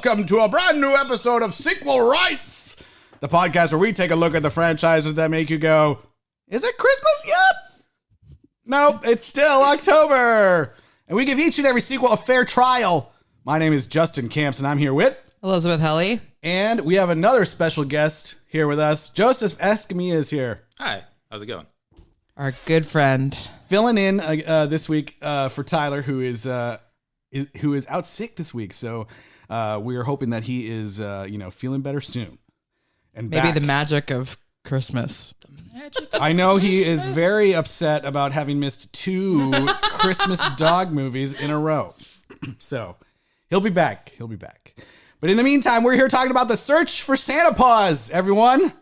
welcome to a brand new episode of Sequel Rights, the podcast where we take a look at the franchises that make you go, is it Christmas yet? Nope, it's still October. And we give each and every sequel a fair trial. My name is Justin Camps, and I'm here with Elizabeth Helly. And we have another special guest here with us. Joseph Escamilla is here. Hi, how's it going? Our good friend. Filling in this week for Tyler, who is out sick this week. So we are hoping that he is, feeling better soon. And maybe back. The magic of Christmas. I know he is very upset about having missed 2 Christmas dog movies in a row. So he'll be back. But in the meantime, we're here talking about the search for Santa Paws, everyone.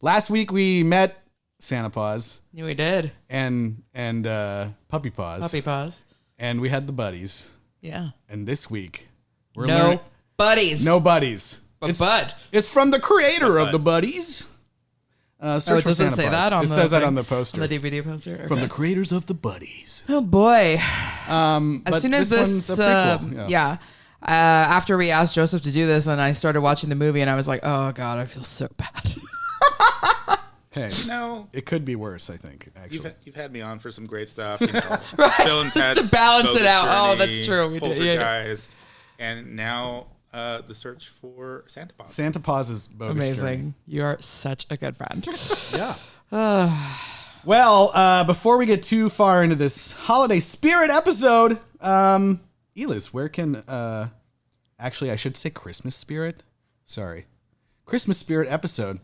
Last week we met Santa Paws. Yeah, we did. And Puppy Paws. Puppy Paws. And we had the buddies. Yeah. And this week we're buddies. No buddies. But Bud. It's from the creator of the buddies. Search for Santa Paws. Say that on it says that on the poster. On the DVD poster. Okay. From the creators of the buddies. Oh boy. As soon as this after we asked Joseph to do this and I started watching the movie and I was like, oh God, I feel so bad. Hey, it could be worse, I think, actually. You've had me on for some great stuff, right. Bill and Just Ted's to balance it out. Journey, Oh, that's true. We did. Poltergeist, and now the search for Santa Paws. Santa Paws is bogus. Amazing. Journey. You are such a good friend. Yeah. Well, before we get too far into this holiday spirit episode, Elis, where can actually I should say Christmas spirit? Sorry. Christmas spirit episode.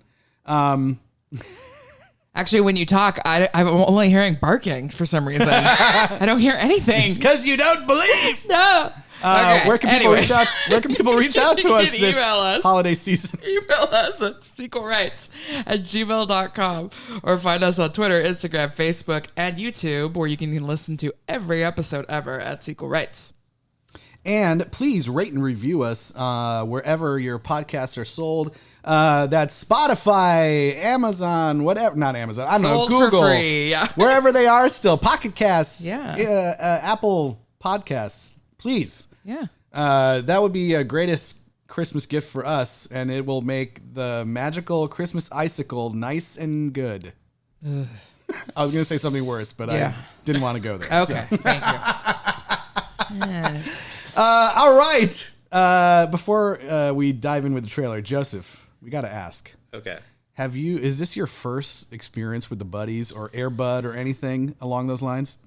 Actually, when you talk, I'm only hearing barking for some reason. I don't hear anything. It's because you don't believe. No. Okay. Where can people reach out? Where can people reach out to us this holiday season? Email us at sequelrights@gmail.com or find us on Twitter, Instagram, Facebook, and YouTube, where you can listen to every episode ever at Sequel Rights. And please rate and review us wherever your podcasts are sold. That's Spotify, Amazon, whatever. Not Amazon. I don't know. Google. For free. Yeah. Wherever they are still. Pocket Casts. Yeah. Apple Podcasts. Please. Yeah. That would be a greatest Christmas gift for us, and it will make the magical Christmas icicle nice and good. I was going to say something worse, but I didn't want to go there. Okay. So. Thank you. All right. Before we dive in with the trailer, Joseph, we got to ask. Okay. Is this your first experience with the buddies or Air Bud or anything along those lines?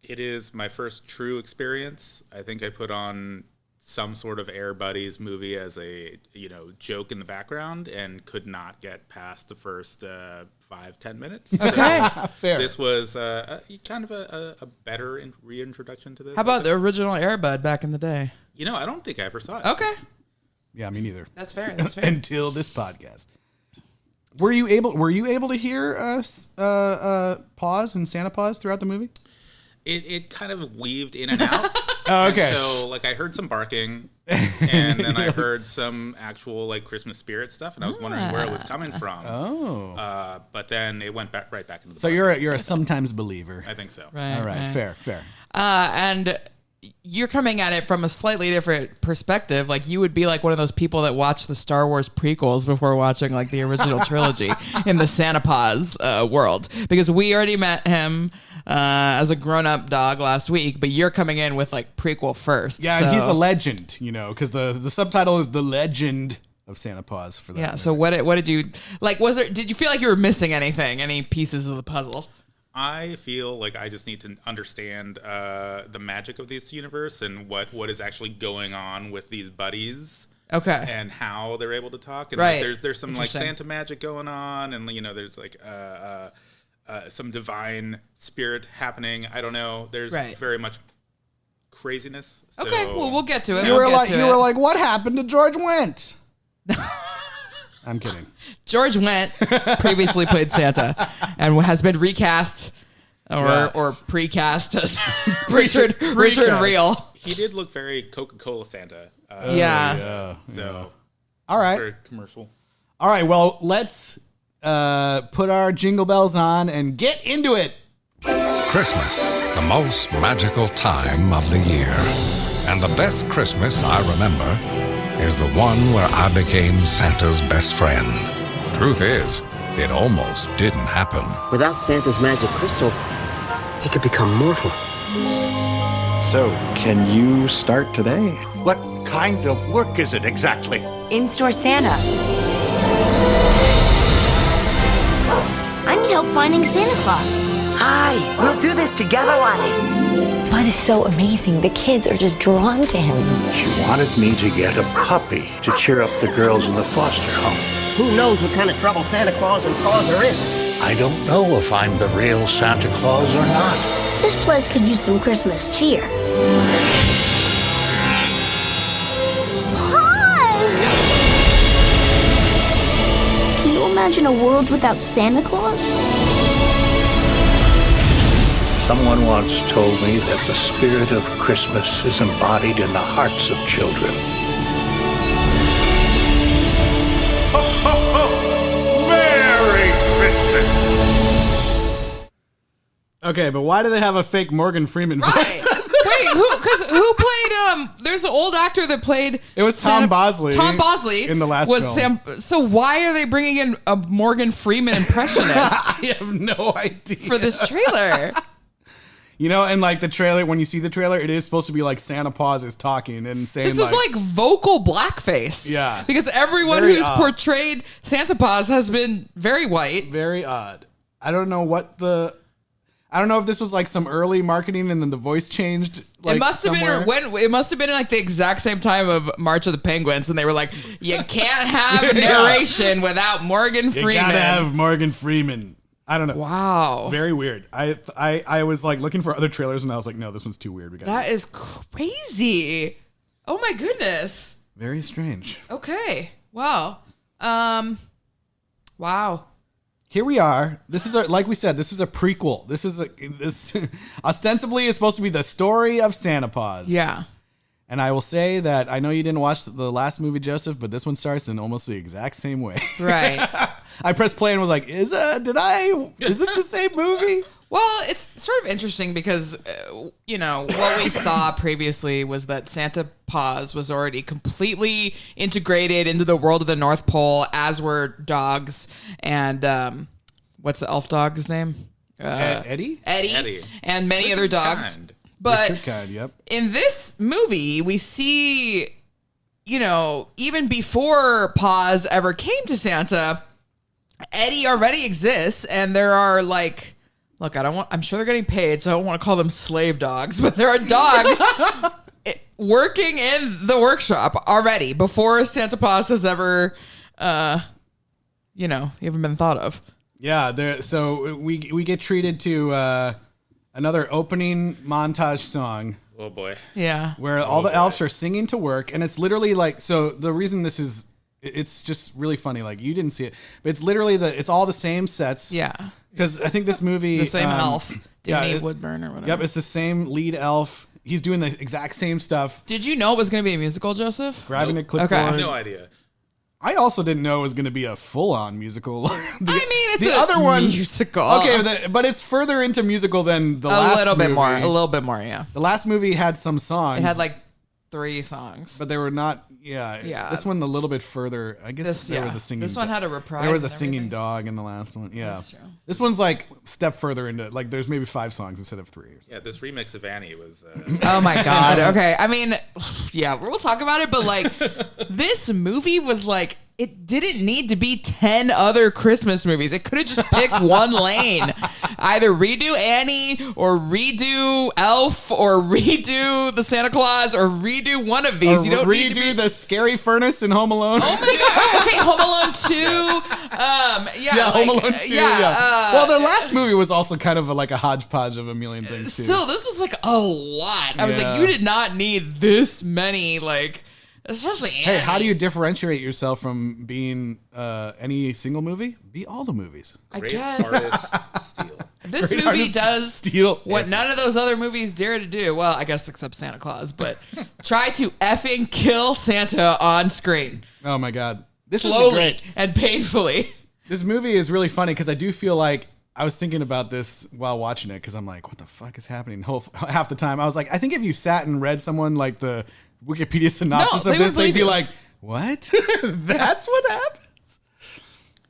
It is my first true experience. I think I put on some sort of Air Buddies movie as a joke in the background and could not get past the first 5-10 minutes. Okay. Fair. This was kind of a better reintroduction to this. How about the original Air Bud back in the day? I don't think I ever saw it. Okay. Yeah, me neither. That's fair. That's fair. Until this podcast. Were you able to hear Paws and Santa Paws throughout the movie? It kind of weaved in and out. Oh, okay. So I heard some barking, and then I heard some actual Christmas spirit stuff, and I was wondering where it was coming from. Oh. But then it went right back into the. So you're a sometimes believer. I think so. Right. All right. Fair. And you're coming at it from a slightly different perspective. You would be one of those people that watch the Star Wars prequels before watching the original trilogy in the Santa Paws world, because we already met him as a grown-up dog last week, but you're coming in with prequel first. Yeah, and he's a legend, because the subtitle is The Legend of Santa Paws for that. Yeah. So what did you did you feel like you were missing anything, any pieces of the puzzle? I feel like I just need to understand the magic of this universe and what is actually going on with these buddies. Okay. And how they're able to talk. And right. There's some Santa magic going on, and there's some divine spirit happening. I don't know. There's very much craziness. So. Okay. Well, we'll get to it. You were like, what happened to George Wendt? I'm kidding. George Wendt previously played Santa and has been recast or precast as Richard Real. He did look very Coca-Cola Santa. So, all right. Very commercial. All right. Well, let's put our jingle bells on and get into it. Christmas, the most magical time of the year. And the best Christmas I remember is the one where I became Santa's best friend. Truth is, it almost didn't happen. Without Santa's magic crystal, he could become mortal. So, can you start today? What kind of work is it exactly? In-store Santa. I need help finding Santa Claus. Hi, we'll do this together, Wally. Fun is so amazing. The kids are just drawn to him. She wanted me to get a puppy to cheer up the girls in the foster home. Who knows what kind of trouble Santa Claus and Paws are in? I don't know if I'm the real Santa Claus or not. This place could use some Christmas cheer. Can you imagine a world without Santa Claus? Someone once told me that the spirit of Christmas is embodied in the hearts of children. Ho, ho, ho! Merry Christmas! Okay, but why do they have a fake Morgan Freeman voice? Right. Wait, who played there's an old actor that played It was Tom Bosley. Tom Bosley in the last film. So why are they bringing in a Morgan Freeman impressionist I have no idea. for this trailer? You know, and like the trailer, when you see the trailer, it is supposed to be like Santa Paws is talking and saying This is like vocal blackface. Yeah. Because everyone Very who's odd. portrayed Santa Paws has been very white. very odd. I don't know if this was like some early marketing and then the voice changed. Like, It must have somewhere. been it must have been like the exact same time of March of the Penguins, and they were like, "You can't have Yeah. narration without Morgan You Freeman." gotta have Morgan Freeman. I don't know. Wow, Very weird. I was like looking for other trailers and I was like, no, this one's too weird. We got that is crazy. Oh my goodness. very strange. Okay. Wow. Wow. Here we are. This is like we said, this is a prequel. This ostensibly is supposed to be the story of Santa Paws. Yeah. And I will say that I know you didn't watch the last movie, Joseph, but this one starts in almost the exact same way. Right. I pressed play and was like, is this the same movie? Well, it's sort of interesting because, what we saw previously was that Santa Paws was already completely integrated into the world of the North Pole, as were dogs. And what's the elf dog's name? Eddie? Eddie. And many other dogs. Kind. But Richard Kind, yep. in this movie, we see, even before Paws ever came to Santa, Eddie already exists, and there are like, look, I'm sure they're getting paid, so I don't want to call them slave dogs, but there are dogs working in the workshop already before Santa Paws has ever, even been thought of. Yeah, so we get treated to another opening montage song Oh boy. Yeah. where all the elves are singing to work, and it's literally like, so the reason this is, it's just really funny. Like, you didn't see it, but it's literally it's all the same sets. Yeah. Because I think this movie, The same elf, Danny it- Woodburn or whatever. Yep, it's the same lead elf. He's doing the exact same stuff, Did you know it was going to be a musical, Joseph? grabbing a Nope. clipboard. Okay. No idea. I also didn't know it was going to be a full-on musical. It's the a other one musical. Okay, but it's further into musical than the last a little bit more. movie. A little bit more, yeah. The last movie had some songs. It had like 3 songs. but they were not. Yeah, Yeah. This one a little bit further. I guess there was a singing. This one had a reprise. There was a and singing everything. dog in the last one. Yeah, That's true. This one's like step further into like. There's maybe 5 songs instead of 3. Yeah, this remix of Annie was. Oh my God. Okay. I mean, yeah, we'll talk about it, but like this movie was like, it didn't need to be 10 other Christmas movies. It could have just picked one lane. Either redo Annie or redo Elf or redo the Santa Claus or redo one of these. Or You don't need to redo be. the scary furnace in Home Alone. Oh my God. Oh, okay. Home Alone 2. Yeah. Yeah, like, Home Alone 2. Yeah. Well, their last movie was also kind of like a hodgepodge of a million things too. Still, this was like a lot. I was Yeah. like, you did not need this many, like, especially Annie. Hey, how do you differentiate yourself from being any single movie? Be all the movies. I Great guess artist steal. this Great movie artists does steal what everything. none of those other movies dare to do. Well, I guess except Santa Claus, but try to effing kill Santa on screen. Oh my God, this is Slowly great. and painfully. This movie is really funny because I do feel like I was thinking about this while watching it because I'm like, what the fuck is happening? Half the time I was like, I think if you sat and read someone like the Wikipedia synopsis No, of they this, would they'd believe be you. like, what? That's what happened?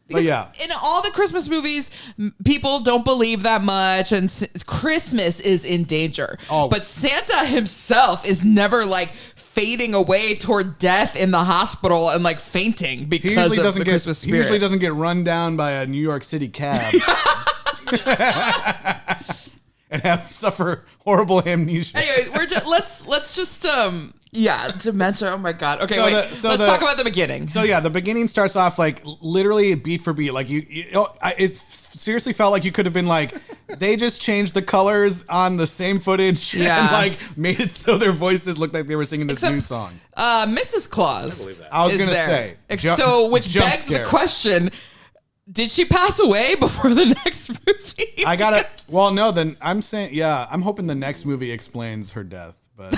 But yeah, in all the Christmas movies, people don't believe that much, and Christmas is in danger. Oh. But Santa himself is never like fading away toward death in the hospital and like fainting because of the Christmas spirit. He usually doesn't get run down by a New York City cab and suffer horrible amnesia. Anyways, let's just dementia. Oh my god. Okay, let's talk about the beginning. So yeah, the beginning starts off like literally beat for beat. Like it seriously felt like you could have been like, they just changed the colors on the same footage and like made it so their voices looked like they were singing this new song. Mrs. Claus. I was gonna say. Which begs the question: did she pass away before the next movie? I gotta. Well, no. Then I'm saying, yeah. I'm hoping the next movie explains her death, but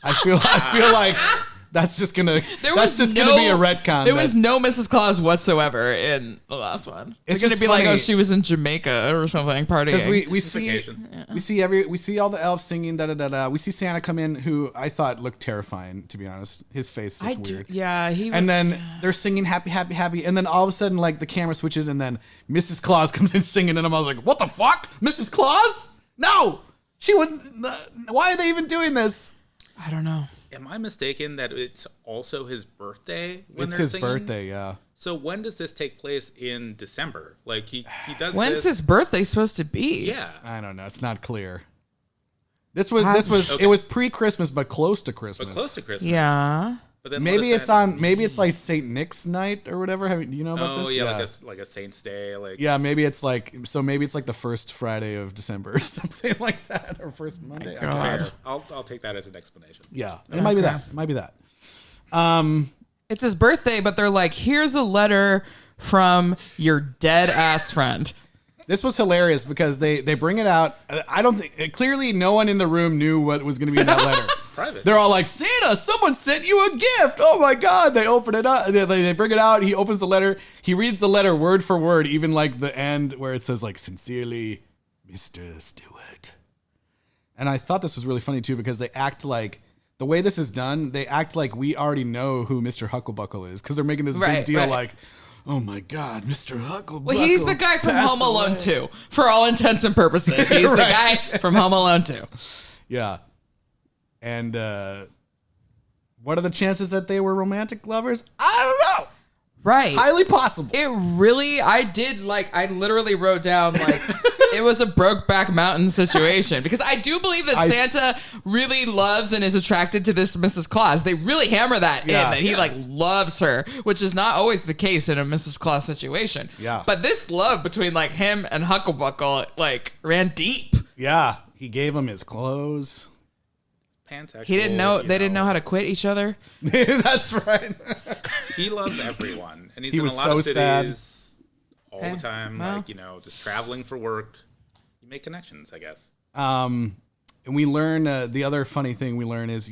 I feel like that's just gonna be a retcon. There was no Mrs. Claus whatsoever in the last one. It's gonna be funny. Like, oh, she was in Jamaica or something partying. Because we see all the elves singing da da da da. We see Santa come in, who I thought looked terrifying. To be honest, his face looked weird. Yeah, and then they're singing happy, happy, happy, and then all of a sudden, like the camera switches, and then Mrs. Claus comes in singing, and I was like, what the fuck, Mrs. Claus? No, she wouldn't. Why are they even doing this? I don't know. Am I mistaken that it's also his birthday when it's they're his singing? birthday, yeah. So when does this take place in December? Like he does. When's his birthday supposed to be? Yeah, I don't know. It's not clear. This was okay. It was pre-Christmas, but close to Christmas. Yeah. But then maybe it's like Saint Nick's night or whatever. Do you know about this? Yeah, like a Saint's Day. Like maybe it's like the first Friday of December or something like that, or first Monday. Fair. I'll take that as an explanation. Yeah, it might be that. It might be that. It's his birthday, but they're like, here's a letter from your dead ass friend. This was hilarious because they bring it out. I don't think clearly no one in the room knew what was going to be in that letter. Private. They're all like, Santa, someone sent you a gift. Oh my God. They open it up. They bring it out. He opens the letter. He reads the letter word for word, even like the end where it says like, sincerely, Mr. Stewart. And I thought this was really funny too, because they act like, the way this is done, they act like we already know who Mr. Hucklebuckle is, because they're making this big deal like, oh my God, Mr. Hucklebuckle. Well, he's the guy from Home Alone 2, for all intents and purposes. He's the guy from Home Alone 2. Yeah. And what are the chances that they were romantic lovers? I don't know. Right. Highly possible. I literally wrote down like it was a Brokeback Mountain situation, because I do believe that Santa really loves and is attracted to this Mrs. Claus. They really hammer that in, that he like loves her, which is not always the case in a Mrs. Claus situation. Yeah. But this love between like him and Hucklebuckle like ran deep. Yeah. He gave him his clothes. Pansexual, he didn't know they didn't know how to quit each other. That's right. He loves everyone, and he's in a lot of cities all the time. Well. Like just traveling for work. You make connections, I guess. And we learn the other funny thing we learn is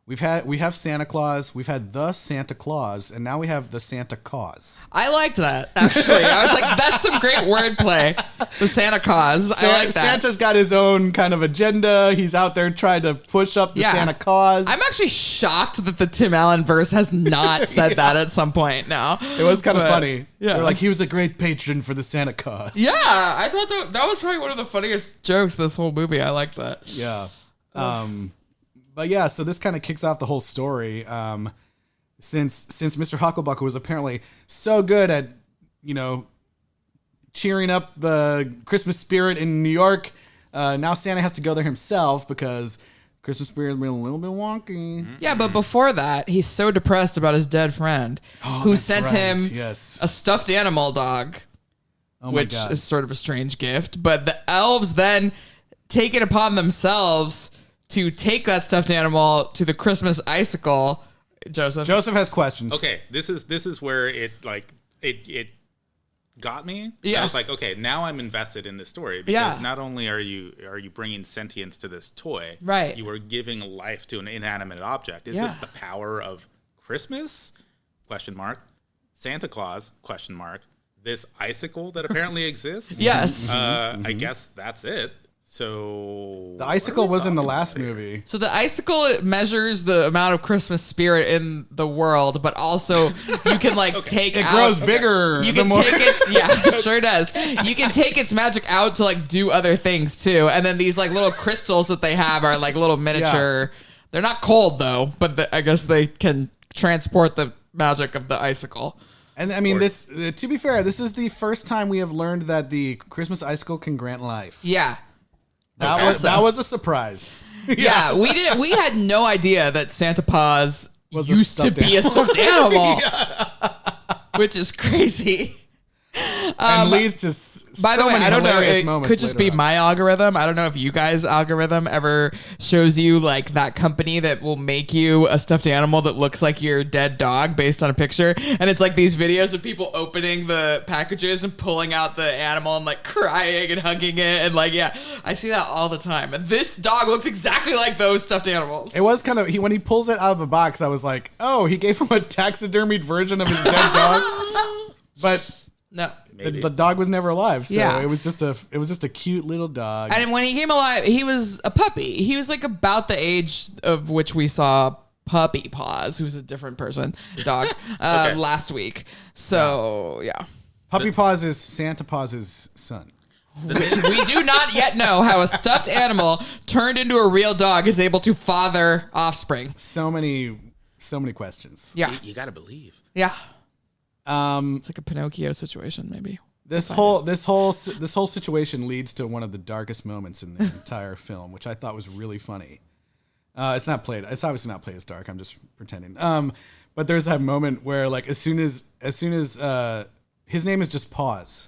we have Santa Claus, we've had the Santa Claus, and now we have the Santa Cause. I liked that, actually. I was like, that's some great wordplay. The Santa Cause. I like that. Santa's got his own kind of agenda. He's out there trying to push up the Santa Cause. I'm actually shocked that the Tim Allen verse has not said that at some point now. It was kind of funny. Yeah. They're like, he was a great patron for the Santa Cause. Yeah, I thought that was probably one of the funniest jokes this whole movie. I liked that. Yeah. But yeah, so this kind of kicks off the whole story. Since Mr. Hucklebuckle was apparently so good at, cheering up the Christmas spirit in New York, now Santa has to go there himself because Christmas spirit has been a little bit wonky. Yeah, but before that, he's so depressed about his dead friend who sent him a stuffed animal dog, which is sort of a strange gift. But the elves then take it upon themselves to take that stuffed animal to the Christmas icicle. Joseph has questions. Okay, this is where it got me. Yeah. I was like, okay, now I'm invested in this story, because not only are you bringing sentience to this toy, right? You are giving life to an inanimate object. Is this the power of Christmas? Question mark. Santa Claus? Question mark. This icicle that apparently exists? Yes. I guess that's it. So The icicle was in the last movie. So the icicle, it measures the amount of Christmas spirit in the world, but also you can like take It out. grows bigger. You the can more take its it sure does. You can take its magic out to like do other things too, and then these like little crystals that they have are like little miniature. They're not cold though, but I guess they can transport the magic of the icicle. And I mean, this. To be fair, this is the first time we have learned that the Christmas icicle can grant life. Yeah. That was a surprise. Yeah, we had no idea that Santa Paws Was a used to stuffed be a stuffed animal, which is crazy. And leads to By the way, I don't know. It moments could just be later on. my algorithm. I don't know if you guys' algorithm ever shows you like that company that will make you a stuffed animal that looks like your dead dog based on a picture. And it's like these videos of people opening the packages and pulling out the animal and like crying and hugging it. And like, yeah, I see that all the time. And this dog looks exactly like those stuffed animals. It was kind of when he pulls it out of the box, I was like, oh, he gave him a taxidermied version of his dead dog. But No. the dog was never alive, so Yeah. it was just a cute little dog. And when he came alive, he was a puppy. He was like about the age of which we saw Puppy Paws, who's a different person, dog, last week. So, yeah. Puppy Paws is Santa Paws' son. Which we do not yet know how a stuffed animal turned into a real dog is able to father offspring. So many questions. Yeah. You gotta believe. Yeah. It's like a Pinocchio situation, maybe. This whole situation leads to one of the darkest moments in the entire film, which I thought was really funny. It's obviously not played as dark. I'm just pretending. But there's that moment where like as soon as his name is just Paws.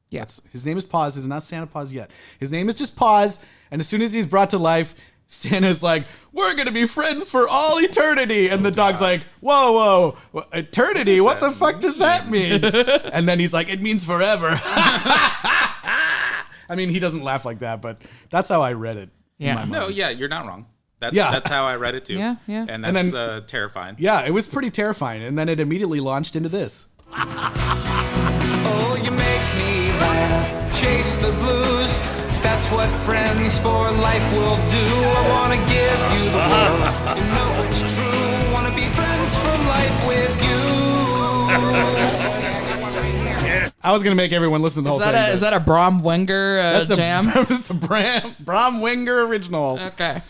Yes. His name is Paws. It's not Santa Paws yet. His name is just Paws. And as soon as he's brought to life, Santa's like, we're going to be friends for all eternity. And the dog's like, whoa, eternity? What the fuck does that mean? And then he's like, it means forever. I mean, he doesn't laugh like that, but that's how I read it. Yeah. No, yeah, you're not wrong. That's how I read it too. Yeah. And And that's then- terrifying. Yeah, it was pretty terrifying. And then it immediately launched into this. Oh, you make me laugh, chase the blues. That's what friends for life will do. I wanna give you the world. You know it's true. Wanna be friends for life with you. I was going to make everyone listen to the whole thing. Is that a Brom Wenger jam? It's a Brom Wenger original. Okay.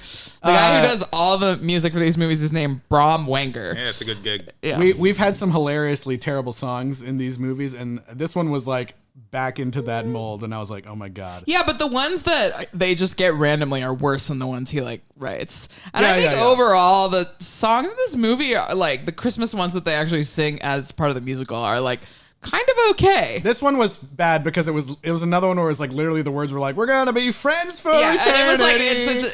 The guy who does all the music for these movies is named Brom Wenger. Yeah, it's a good gig. Yeah. We've had some hilariously terrible songs in these movies, and this one was like back into that mold, and I was like, oh my God. Yeah, but the ones that they just get randomly are worse than the ones he like writes. And Yeah, I think yeah. overall the songs in this movie are like the Christmas ones that they actually sing as part of the musical are like kind of okay. This one was bad because it was another one where it was like literally the words were like, we're gonna be friends for Yeah, eternity. and it was like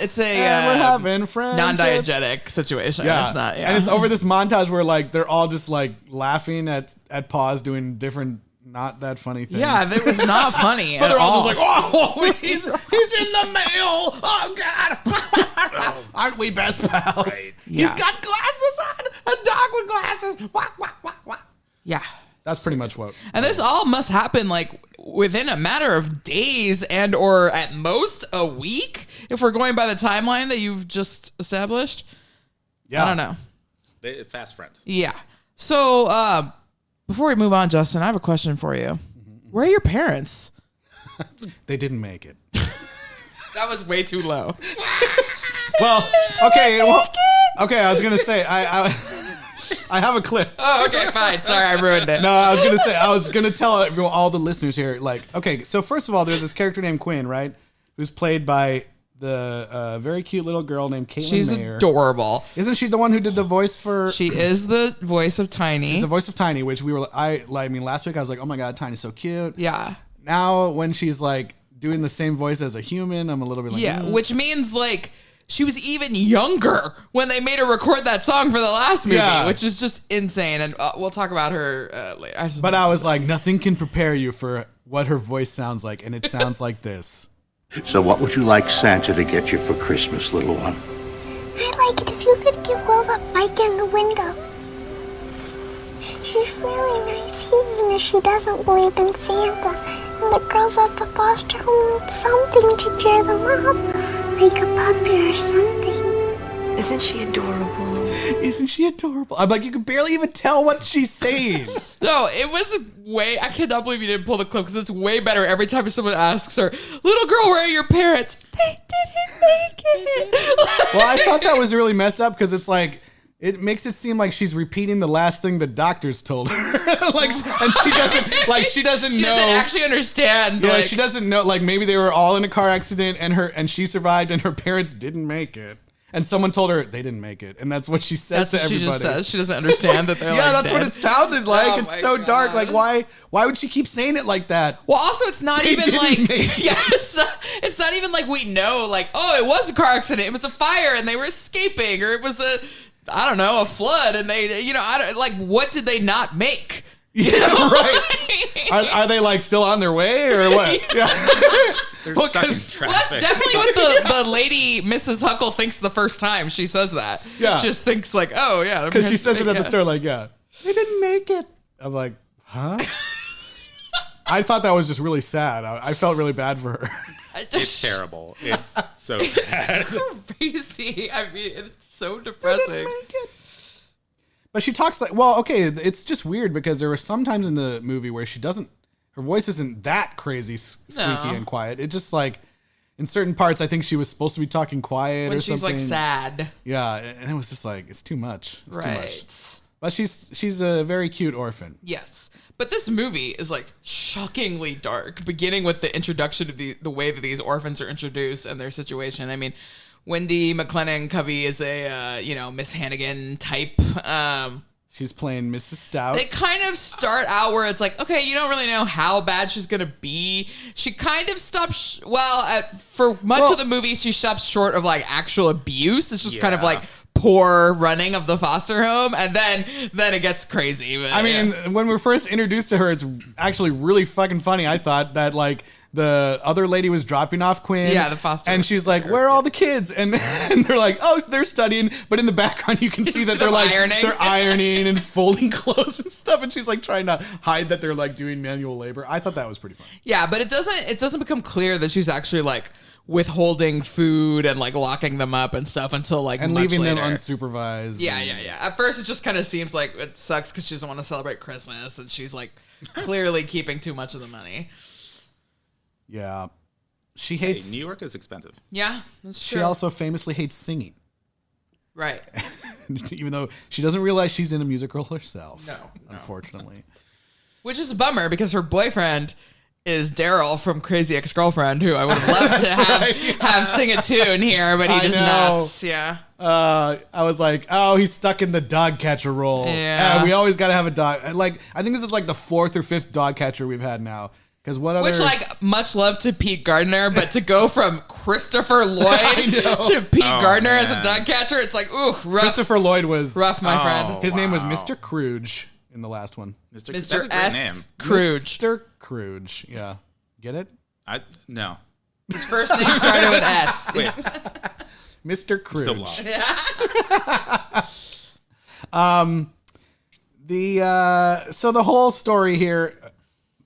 it's a and we're having friendships. non-diegetic situation. Yeah. It's not. Yeah. And it's over this montage where like they're all just like laughing at Paws doing different not that funny things. Yeah, it was not funny But at they're all all. just like, oh, he's in the mail. Oh God. Aren't we best pals? Right. Yeah. He's got glasses on. A dog with glasses. Wah, wah, wah, wah. Yeah. That's pretty much what. And this all must happen like within a matter of days and or at most a week if we're going by the timeline that you've just established. Yeah. I don't know. Fast friends. Yeah. So before we move on, Justin, I have a question for you. Where are your parents? They didn't make it. That was way too low. Well, okay. Okay, I was going to say, I have a clip. Oh, okay, fine. Sorry, I ruined it. No, I was gonna tell everyone, all the listeners here, like, okay, so first of all, there's this character named Quinn, right, who's played by the very cute little girl named Caitlin She's Mayer. adorable. Isn't she the one who did the voice for? She is the voice of Tiny. She's the voice of Tiny, which I mean, last week I was like, oh my God, Tiny's so cute. Yeah. Now when she's like doing the same voice as a human, I'm a little bit like, Yeah, which means like she was even younger when they made her record that song for the last movie, Yeah. which is just insane. And we'll talk about her later. But I was like, nothing can prepare you for what her voice sounds like, and it sounds like this. So what would you like Santa to get you for Christmas, little one? I'd like it if you could give Will that bike in the window. She's really nice, even if she doesn't believe in Santa. The girls at the foster home need something to cheer them up, like a puppy or something. Isn't she adorable? Isn't she adorable? I'm like, you can barely even tell what she's saying. No, it was way. I cannot believe you didn't pull the clip because it's way better every time someone asks her, "Little girl, where are your parents?" They didn't make it. Well, I thought that was really messed up because it's like it makes it seem like she's repeating the last thing the doctors told her, like, and she doesn't She know. doesn't actually understand. Yeah, like, she doesn't know. Like maybe they were all in a car accident and she survived and her parents didn't make it. And someone told her they didn't make it, and that's what she says That's to what everybody. she just says. She doesn't understand that they're yeah, like that's what dead. it sounded like. Oh It's my so dark. God. Like why would she keep saying it like that? Well, also, it's not They even didn't like, make it. yeah, it's not even like we know, like, oh, it was a car accident, it was a fire, and they were escaping, or it was I don't know, a flood, and they, I don't like, what did they not make? Yeah, right. Are they like still on their way or what? Yeah. They're Well, stuck in 'cause- traffic. Well, that's definitely what the lady, Mrs. Huckle, thinks the first time she says that. Yeah. She just thinks like, oh, yeah. Because she says it at the yeah. store, like, yeah, they didn't make it. I'm like, huh? I thought that was just really sad. I felt really bad for her. It's terrible. It's so sad. Crazy. I mean, it's so depressing. But she talks like, well, okay, it's just weird because there were some times in the movie where her voice isn't that crazy squeaky No. and quiet. It just like, in certain parts, I think she was supposed to be talking quiet When or she's something. like sad. Yeah, and it was just like, it's too much. It's too much. Right. But she's a very cute orphan. Yes. But this movie is like shockingly dark, beginning with the introduction of the way that these orphans are introduced and their situation. I mean, Wendy McLennan Covey is a, Miss Hannigan type. She's playing Mrs. Stout. They kind of start out where it's like, okay, you don't really know how bad she's going to be. She kind of stops, for much of the movie, she stops short of like actual abuse. It's just kind of like poor running of the foster home. And then it gets crazy. But, I mean, when we're first introduced to her, it's actually really fucking funny. I thought that like the other lady was dropping off Quinn. Yeah, the foster. And she's like, where are all the kids? And they're like, oh, they're studying. But in the background, you can see that they're like, they're ironing and folding clothes and stuff. And she's like trying to hide that they're like doing manual labor. I thought that was pretty funny. Yeah, but it doesn't become clear that she's actually like withholding food and like locking them up and stuff until like And much leaving them later. unsupervised. Yeah. At first, it just kind of seems like it sucks because she doesn't want to celebrate Christmas and she's like clearly keeping too much of the money. Yeah. She hates... New York is expensive. Yeah, that's true. She also famously hates singing. Right. Even though she doesn't realize she's in a musical herself. No. Unfortunately. Which is a bummer because her boyfriend is Daryl from Crazy Ex-Girlfriend, who I would have loved to have sing a tune here, but he does not. Yeah. I was like, oh, he's stuck in the dog catcher role. Yeah. We always got to have a dog. Like, I think this is like the 4th or 5th dog catcher we've had now. Because what other? Which, like, much love to Pete Gardner, but to go from Christopher Lloyd to Pete Gardner as a dog catcher, it's like, ooh, rough. Christopher Lloyd was rough, my friend. His name was Mr. Crooge in the last one. Mr. Mr. That's a great S. name. Crooge. Mr. Crooge. Yeah. Get it? No. His first name started with S. Wait. Mr. Crooge. Still lost. So the whole story here.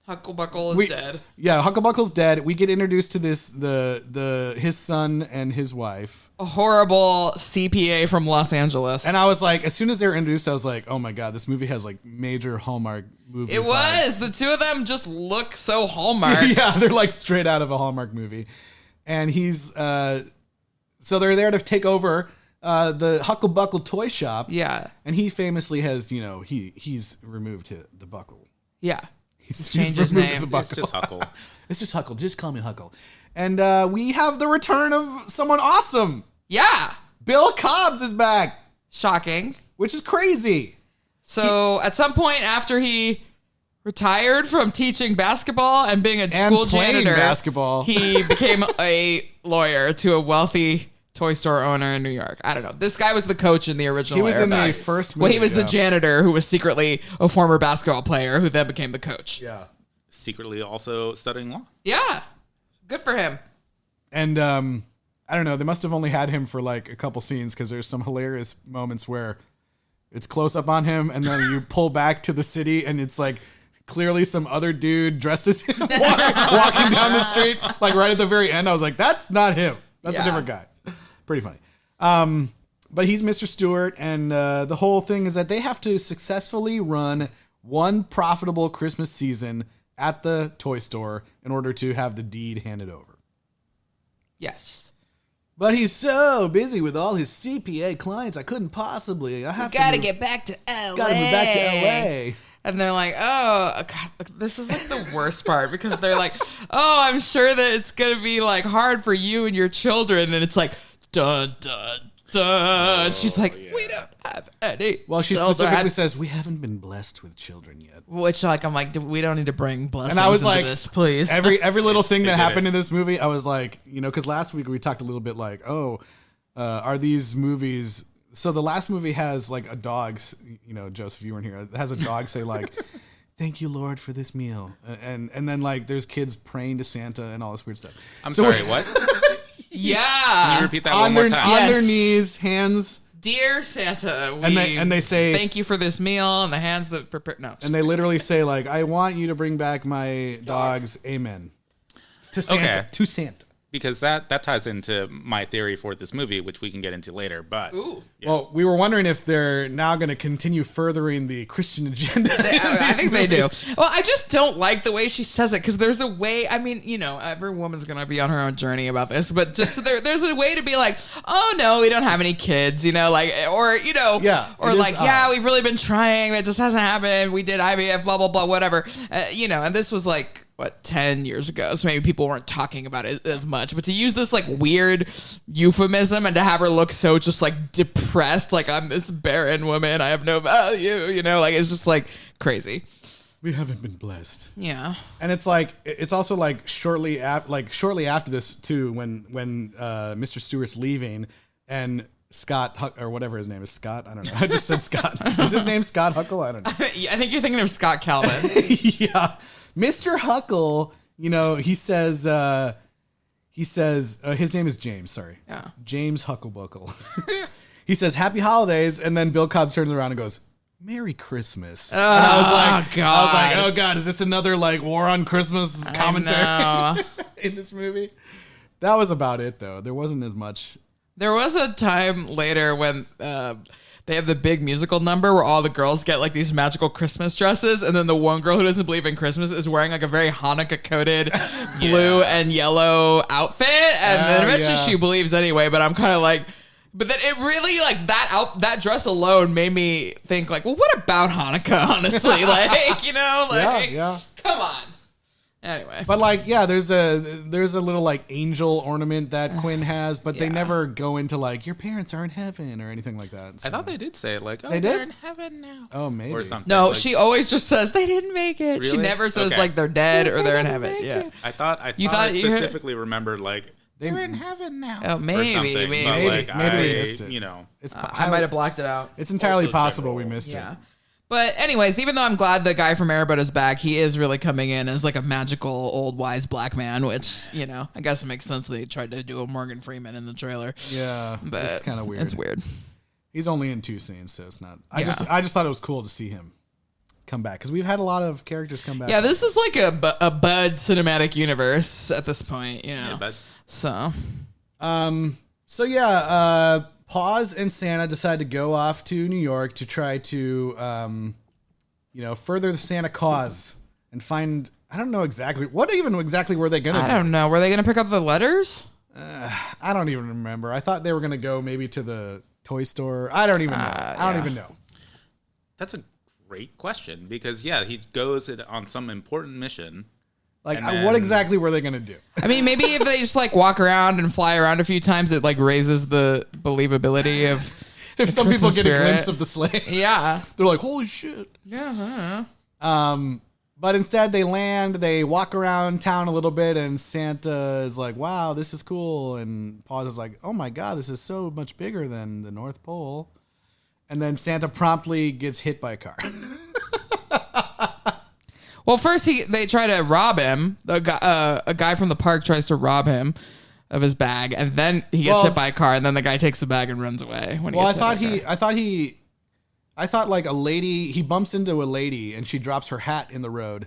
Hucklebuckle is dead. Yeah, Hucklebuckle's dead. We get introduced to his son and his wife. A horrible CPA from Los Angeles. And I was like, as soon as they were introduced, I was like, oh my God, this movie has like major Hallmark movie It vibes. was. The two of them just look so Hallmark. Yeah, they're like straight out of a Hallmark movie. And he's, so they're there to take over the Hucklebuckle toy shop. Yeah. And he famously has, he's removed the buckle. Yeah. He's changed his removed name. the buckle. It's just Huckle. It's just Huckle. Just call me Huckle. And we have the return of someone awesome. Yeah. Bill Cobbs is back. Shocking. Which is crazy. So at some point after he retired from teaching basketball and being a school playing janitor, basketball. he became a lawyer to a wealthy toy store owner in New York. I don't know. This guy was the coach in the original. He was in the Airbag. first movie. Well, he was the yeah. janitor who was secretly a former basketball player who then became the coach. Yeah. Secretly also studying law. Yeah. Good for him. And I don't know. They must have only had him for like a couple scenes because there's some hilarious moments where it's close up on him and then you pull back to the city and it's like clearly some other dude dressed as him walking down the street, like right at the very end. I was like, that's not him. That's a different guy. Pretty funny. But he's Mr. Stewart, and the whole thing is that they have to successfully run one profitable Christmas season at the toy store in order to have the deed handed over. Yes. But he's so busy with all his CPA clients, I couldn't possibly. Gotta get back to LA. Gotta move back to LA. And they're like, oh, God, this is like the worst part because they're like, oh, I'm sure that it's going to be like hard for you and your children. And it's like, dun, dun, dun. She's like, we don't have any. Well, she specifically says, we haven't been blessed with children yet. Which, like, I'm like, we don't need to bring blessings and I was into like, this, please. Every little thing that happened in this movie, I was like, because last week we talked a little bit like, are these movies... So the last movie has like a dog, Joseph, you weren't here. It has a dog say like, thank you, Lord, for this meal. And then like there's kids praying to Santa and all this weird stuff. I'm sorry, what? Yeah. Can you repeat that one more time? On their knees, hands. Dear Santa, and they say, thank you for this meal, and the hands that prepare. No. And they literally say like, I want you to bring back my dogs. Amen. To Santa. Okay. To Santa. Because that ties into my theory for this movie, which we can get into later. But Well, we were wondering if they're now going to continue furthering the Christian agenda. I think they do. Well, I just don't like the way she says it because there's a way. I mean, every woman's going to be on her own journey about this, but just there's a way to be like, oh no, we don't have any kids, we've really been trying, it just hasn't happened. We did IVF, blah blah blah, whatever, and this was like. 10 years ago, so maybe people weren't talking about it as much, but to use this like weird euphemism and to have her look so just like depressed, like I'm this barren woman, I have no value, like it's just like crazy. We haven't been blessed. Yeah. And it's like, it's also like shortly after this too, when Mr. Stewart's leaving and Scott or whatever his name is, Scott. I don't know. I just said Scott. Is his name Scott Huckle? I don't know. I think you're thinking of Scott Calvin. Yeah. Mr. Huckle, he says his name is James, sorry. Yeah. James Hucklebuckle. He says, Happy Holidays, and then Bill Cobb turns around and goes, Merry Christmas. And I was like, oh God, is this another like War on Christmas commentary in this movie? That was about it though. There wasn't as much. There was a time later when they have the big musical number where all the girls get like these magical Christmas dresses, and then the one girl who doesn't believe in Christmas is wearing like a very Hanukkah coated blue and yellow outfit, and then eventually she believes anyway. But I'm kind of like, but then it really like that dress alone made me think like, well, what about Hanukkah? Honestly, come on. Anyway, but like, there's a little like angel ornament that Quinn has, but they never go into like your parents are in heaven or anything like that. So. I thought they did say it like, they're in heaven now. Oh, maybe or something. No, like, she always just says they didn't make it. Really? She never says like they're dead or they're in heaven. Yeah, I thought I specifically remembered like they're in heaven now. Oh, maybe. I missed it. I might have blacked it out. It's entirely possible we missed it. But anyways, even though I'm glad the guy from Erebus is back, he is really coming in as like a magical old wise black man, which, I guess it makes sense they tried to do a Morgan Freeman in the trailer. Yeah, but it's kind of weird. It's weird. He's only in 2 scenes, so it's not. I just thought it was cool to see him come back because we've had a lot of characters come back. Yeah, this is like a Bud cinematic universe at this point, Yeah, Bud. So Paws and Santa decide to go off to New York to try to, further the Santa cause and find. I don't know exactly were they going to do. I don't know. Were they going to pick up the letters? I don't even remember. I thought they were going to go maybe to the toy store. I don't even know. I don't even know. That's a great question because he goes on some important mission. Like, what exactly were they going to do? I mean, maybe if they just like walk around and fly around a few times, it like raises the believability of if some people get spirit. a glimpse of the sleigh. Yeah. They're like, holy shit. Yeah. But instead they land, they walk around town a little bit, and Santa is like, wow, this is cool. And Paws is like, oh my God, this is so much bigger than the North Pole. And then Santa promptly gets hit by a car. Well, first they try to rob him. A guy from the park tries to rob him of his bag, and then he gets hit by a car, and then the guy takes the bag and runs away. I I thought like a lady, he bumps into a lady and she drops her hat in the road.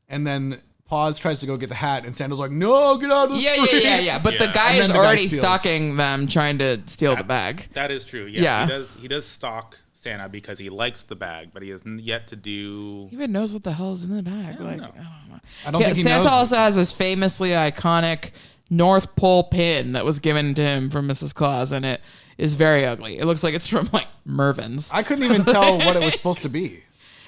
And then Paws tries to go get the hat and Santa's like, no, get out of the street. Yeah. But the guy is the guy already steals. stalking them, trying to steal the bag. That is true. He does stalk Santa because he likes the bag, but he has yet to do. He even knows what the hell is in the bag. I don't know. I don't think he Santa knows also this. has this famously iconic North Pole pin that was given to him from Mrs. Claus, and it is very ugly. It looks like it's from like Mervin's. I couldn't even tell what it was supposed to be.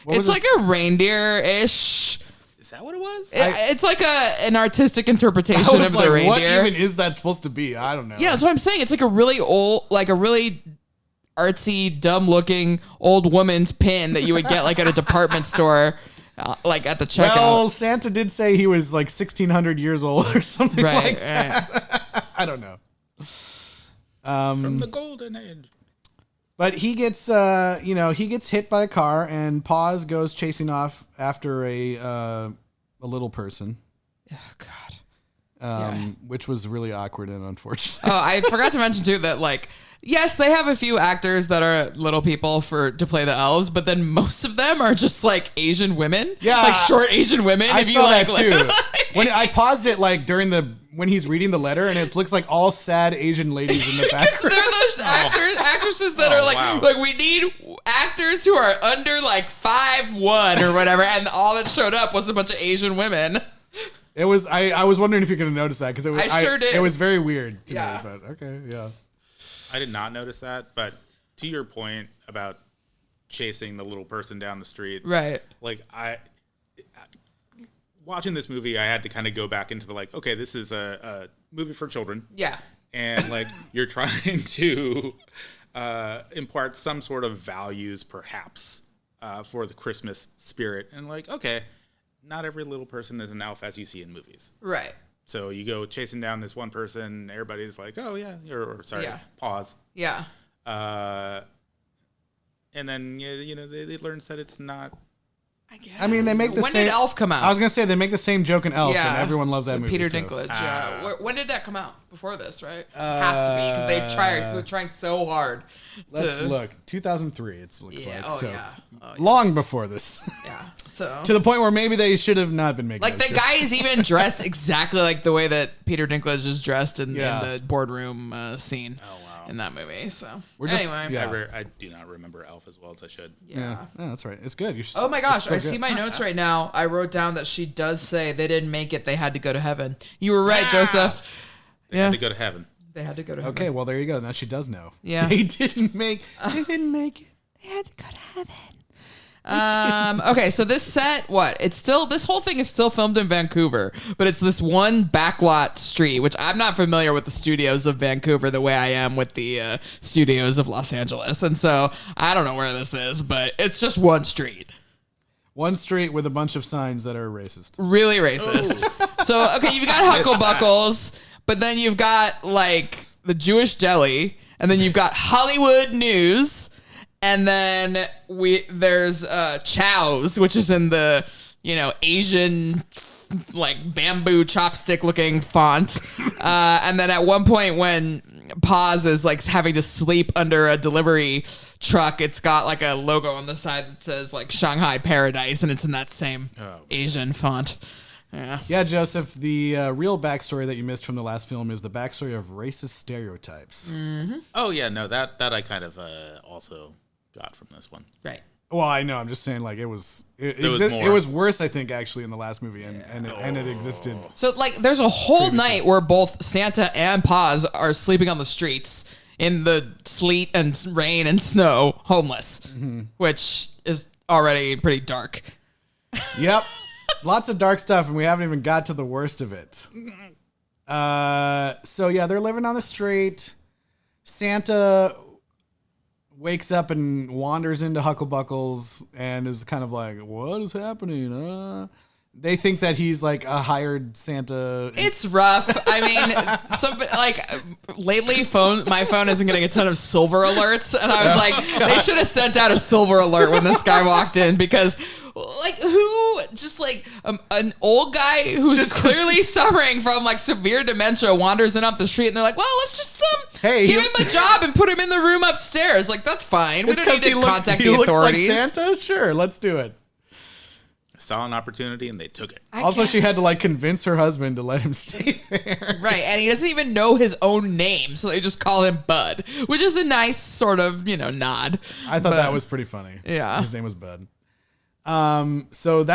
It's like a reindeer-ish. Is that what it was? It's like an artistic interpretation of the reindeer. What even is that supposed to be? I don't know. Yeah, that's what I'm saying. It's like a really old, like a really artsy, dumb-looking old woman's pin that you would get like at a department store, like at the checkout. Well, Santa did say he was like 1,600 years old or something like that. I don't know. From the golden age. But he gets, he gets hit by a car, and Paws goes chasing off after a little person. Oh God. Which was really awkward and unfortunate. Oh, I forgot to mention too that like, yes, they have a few actors that are little people to play the elves, but then most of them are just like Asian women. Yeah, like short Asian women. I if you saw like, that too. When I paused it, like when he's reading the letter, and it looks like all sad Asian ladies in the background. They're those actresses that are like we need actors who are under like 5'1" or whatever, and all that showed up was a bunch of Asian women. It was. I was wondering if you're gonna notice that because it was. I sure did. It was very weird to Yeah. me, but okay, yeah. I did not notice that, but to your point about chasing the little person down the street, Right. like watching this movie, I had to kind of go back into the like, okay, this is a movie for children. Yeah. And like you're trying to impart some sort of values perhaps for the Christmas spirit. And like, okay, not every little person is an elf as you see in movies. Right. So you go chasing down this one person, everybody's like, oh yeah, Paws. Yeah. And then they learn that it's not. I guess. I mean, they make the when same. did Elf come out? I was gonna say they make the same joke in Elf, and everyone loves that With movie. Peter so. Dinklage. When did that come out? Before this, right? Has to be because they're trying so hard. Let's look. 2003. It looks like. Oh, so yeah. Oh, yeah. long before this. Yeah. So to the point where maybe they should have not been making. like the guy is even dressed exactly like the way that Peter Dinklage is dressed in the boardroom scene. Oh wow. In that movie, so anyway. I do not remember Elf as well as I should. Yeah, that's right. It's good. Oh my gosh, I see my notes right now. I wrote down that she does say they didn't make it. They had to go to heaven. You were right, Joseph. They had to go to heaven. They had to go to heaven. Okay, well there you go. Now she does know. Yeah. They didn't make it. They had to go to heaven. Okay, so this set, this whole thing is still filmed in Vancouver, but it's this one backlot street, which I'm not familiar with the studios of Vancouver the way I am with the studios of Los Angeles. And so I don't know where this is, but it's just one street. One street with a bunch of signs that are racist. Really racist. So, okay, you've got Hucklebuckles, but then you've got like the Jewish deli, and then you've got Hollywood News. And then there's Chow's, which is in the, Asian, like bamboo chopstick looking font. And then at one point when Paws is like having to sleep under a delivery truck, it's got like a logo on the side that says like Shanghai Paradise, and it's in that same Asian font. Yeah, Joseph, the real backstory that you missed from the last film is the backstory of racist stereotypes. Mm-hmm. Oh yeah, no, that I kind of also got from this one. Right. Well, I know. I'm just saying, like, it was worse, I think, actually, in the last movie, and it existed. So, like, there's a whole night where both Santa and Paws are sleeping on the streets in the sleet and rain and snow, homeless, which is already pretty dark. Yep. Lots of dark stuff, and we haven't even got to the worst of it. So, yeah, they're living on the street. Santa wakes up and wanders into Hucklebuckles and is kind of like, what is happening? They think that he's like a hired Santa. It's rough. I mean, lately my phone isn't getting a ton of silver alerts. And I was like, they should have sent out a silver alert when this guy walked in, because like who just like an old guy who's just clearly suffering from like severe dementia wanders in up the street and they're like, well, let's just give him a job and put him in the room upstairs. Like, that's fine. We don't need to contact the authorities. He looks like Santa? Sure, let's do it. Saw an opportunity and they took it. Also, she had to like convince her husband to let him stay there. Right, and he doesn't even know his own name, so they just call him Bud, which is a nice sort of, nod. I thought that was pretty funny. Yeah. His name was Bud. So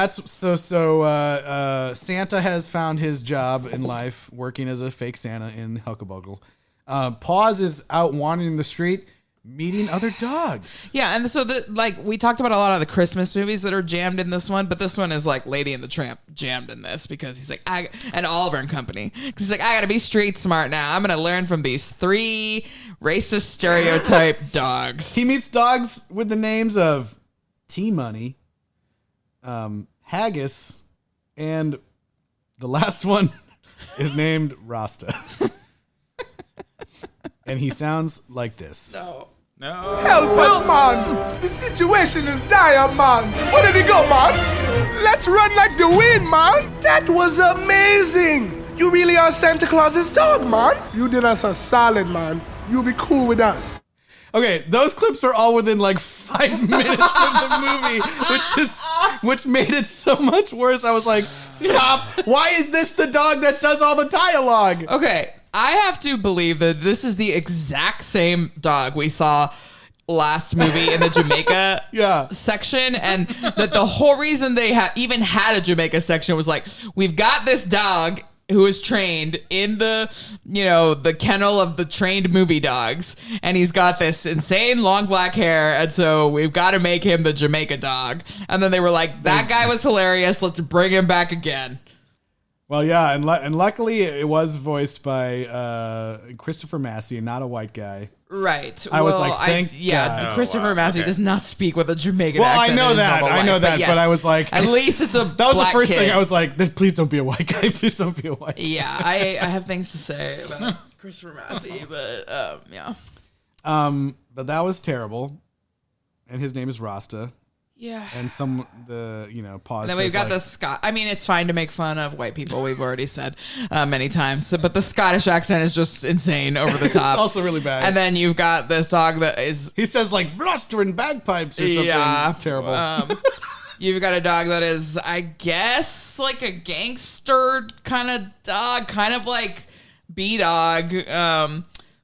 Santa has found his job in life working as a fake Santa in Hucklebuckle. Paws is out wandering the street, meeting other dogs. Yeah, and so we talked about a lot of the Christmas movies that are jammed in this one, but this one is like Lady and the Tramp jammed in this because he's like, and Oliver and Company. He's like, I gotta be street smart now. I'm gonna learn from these 3 racist stereotype dogs. He meets dogs with the names of T-Money, Haggis, and the last one is named Rasta. And he sounds like this. No. Help us, man! The situation is dire, man! Where did he go, man? Let's run like the wind, man! That was amazing! You really are Santa Claus's dog, man! You did us a solid, man. You'll be cool with us. Okay, those clips are all within like 5 minutes of the movie, which made it so much worse. I was like, stop! Why is this the dog that does all the dialogue? Okay, I have to believe that this is the exact same dog we saw last movie in the Jamaica section, and that the whole reason they even had a Jamaica section was like, we've got this dog who is trained in the kennel of the trained movie dogs, and he's got this insane long black hair, and so we've got to make him the Jamaica dog. And then they were like, that guy was hilarious, let's bring him back again. Well, yeah, and luckily it was voiced by Christopher Massey, not a white guy. Right. I was like, thank God. Christopher Massey does not speak with a Jamaican accent. I know that, but I was like, at least it's a that was black the first kid. thing I was like, please don't be a white guy. Please don't be a white guy. Yeah, I have things to say about Christopher Massey, but yeah. But that was terrible. And his name is Rasta. Yeah. And pause. And then we've got the Scott. I mean, it's fine to make fun of white people. We've already said many times. But the Scottish accent is just insane, over the top. It's also really bad. And then you've got this dog that is... He says like bluster and bagpipes or something terrible. You've got a dog that is, I guess, like a gangster kind of dog. Kind of like B-Dog.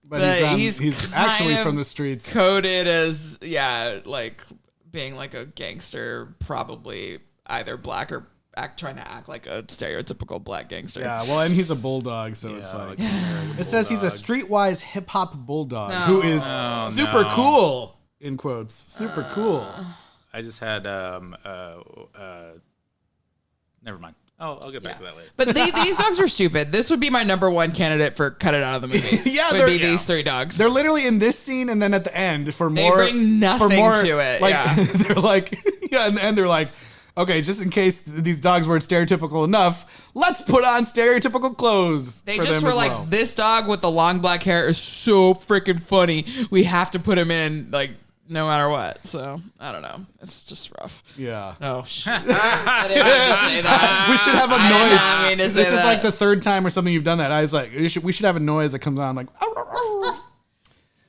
But he's actually from the streets. Coded as, like... being like a gangster, probably either black or trying to act like a stereotypical black gangster. Yeah, well, and he's a bulldog, so it's like it says he's a streetwise hip hop bulldog who is super cool, in quotes, super cool. I just had never mind. I'll get back to that later. But these dogs are stupid. This would be my number 1 candidate for cut it out of the movie. These 3 dogs. They're literally in this scene, and then at the end for more. They bring nothing to it. Like, they're like, in the end they're like, okay, just in case these dogs weren't stereotypical enough, let's put on stereotypical clothes. They just were like, this dog with the long black hair is so freaking funny. We have to put him in, like, no matter what. So, I don't know. It's just rough. Yeah. Oh, shit. I didn't mean to say that. We should have a noise. I didn't mean to say this is that. like the 3rd time or something you've done that. I was like, we should have a noise that comes on like.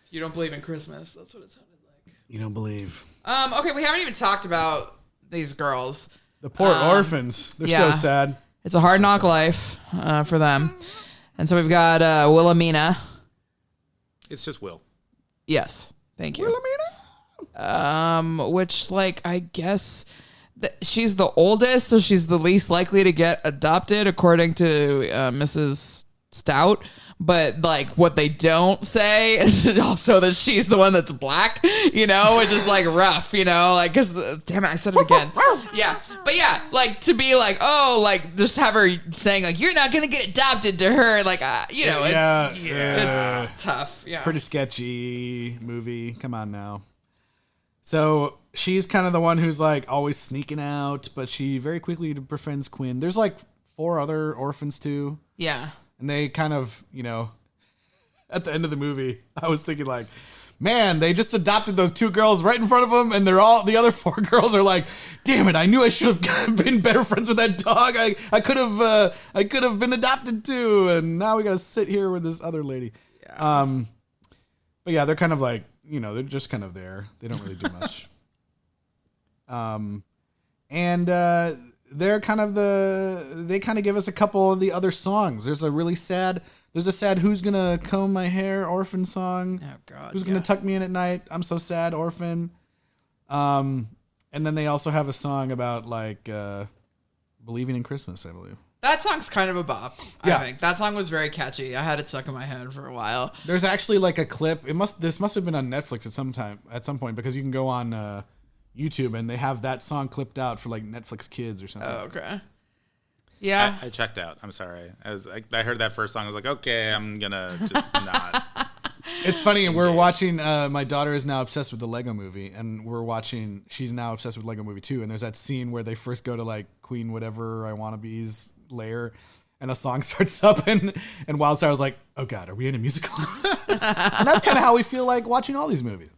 You don't believe in Christmas. That's what it sounded like. You don't believe. Okay, we haven't even talked about these girls. The poor orphans. They're so sad. It's a hard knock life for them. And so we've got Wilhelmina. It's just Will. Yes. Thank you. Wilhelmina? Which, like, I guess she's the oldest, so she's the least likely to get adopted, according to Mrs. Stout. But, like, what they don't say is also that she's the one that's black, which is, like, rough, like, because, damn it, I said it again. Yeah. But, yeah, like, to be like, oh, like, just have her saying, like, you're not going to get adopted to her. Like, it's tough. Yeah. Pretty sketchy movie. Come on now. So she's kind of the one who's like always sneaking out, but she very quickly befriends Quinn. There's like 4 other orphans too. Yeah. And they kind of, at the end of the movie, I was thinking like, man, they just adopted those 2 girls right in front of them, and the other 4 girls are like, damn it, I knew I should have been better friends with that dog. I could have been adopted too, and now we gotta sit here with this other lady. Yeah. But yeah, they're kind of like, they're just kind of there. They don't really do much. And they're kind of they kind of give us a couple of the other songs. There's a sad Who's Gonna Comb My Hair orphan song. Oh God. Who's Gonna Tuck Me In at Night? I'm So Sad orphan. And then they also have a song about like believing in Christmas, I believe. That song's kind of a bop. Yeah. I think that song was very catchy. I had it stuck in my head for a while. There's actually like a clip. This must have been on Netflix at some point because you can go on YouTube and they have that song clipped out for like Netflix Kids or something. Oh, okay. Yeah. I checked out. I'm sorry. I heard that first song. I was like, okay, I'm gonna just not. It's funny, and we're watching. My daughter is now obsessed with the Lego Movie, and we're watching. She's now obsessed with Lego Movie too. And there's that scene where they first go to like Queen Whatever I Wanna Be's lair, and a song starts up, and Wildstar was like, "Oh God, are we in a musical?" And that's kind of how we feel like watching all these movies.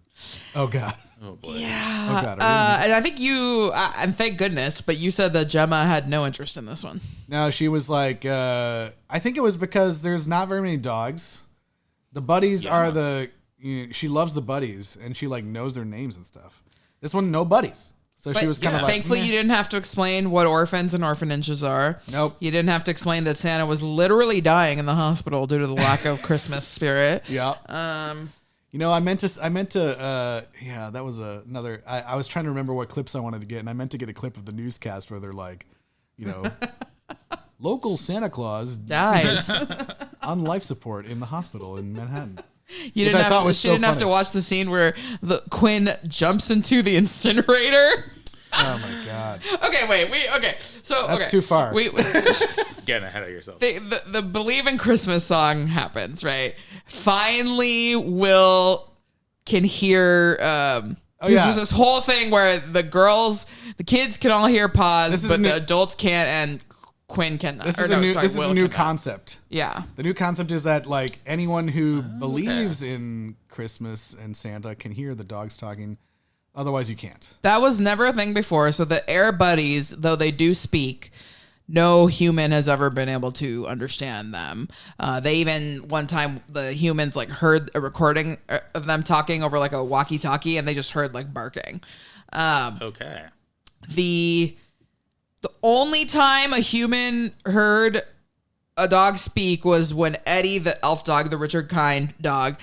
Oh God. Oh boy. Yeah. Oh God. And I think and thank goodness, but you said that Gemma had no interest in this one. No, she was like, I think it was because there's not very many dogs. The buddies are she loves the buddies, and she like knows their names and stuff. This one, no buddies. So she was kind of like, thankfully, you didn't have to explain what orphans and orphanages are. Nope. You didn't have to explain that Santa was literally dying in the hospital due to the lack of Christmas spirit. Yeah. I meant to, yeah, that was another, I was trying to remember what clips I wanted to get, and I meant to get a clip of the newscast where they're like, local Santa Claus dies on life support in the hospital in Manhattan. She didn't have to watch the scene where the Quinn jumps into the incinerator. Oh my God. Okay. So that's too far. Getting ahead of yourself. The Believe in Christmas song happens, right? Finally, Will can hear. There's this whole thing where the kids can all hear Paws, but the adults can't, and Quinn cannot. This is a new concept. Yeah. The new concept is that like anyone who believes in Christmas and Santa can hear the dogs talking. Otherwise, you can't. That was never a thing before. So the air buddies, though they do speak, no human has ever been able to understand them. They even one time the humans like heard a recording of them talking over like a walkie-talkie, and they just heard like barking. Okay. The only time a human heard a dog speak was when Eddie, the elf dog, the Richard Kind dog,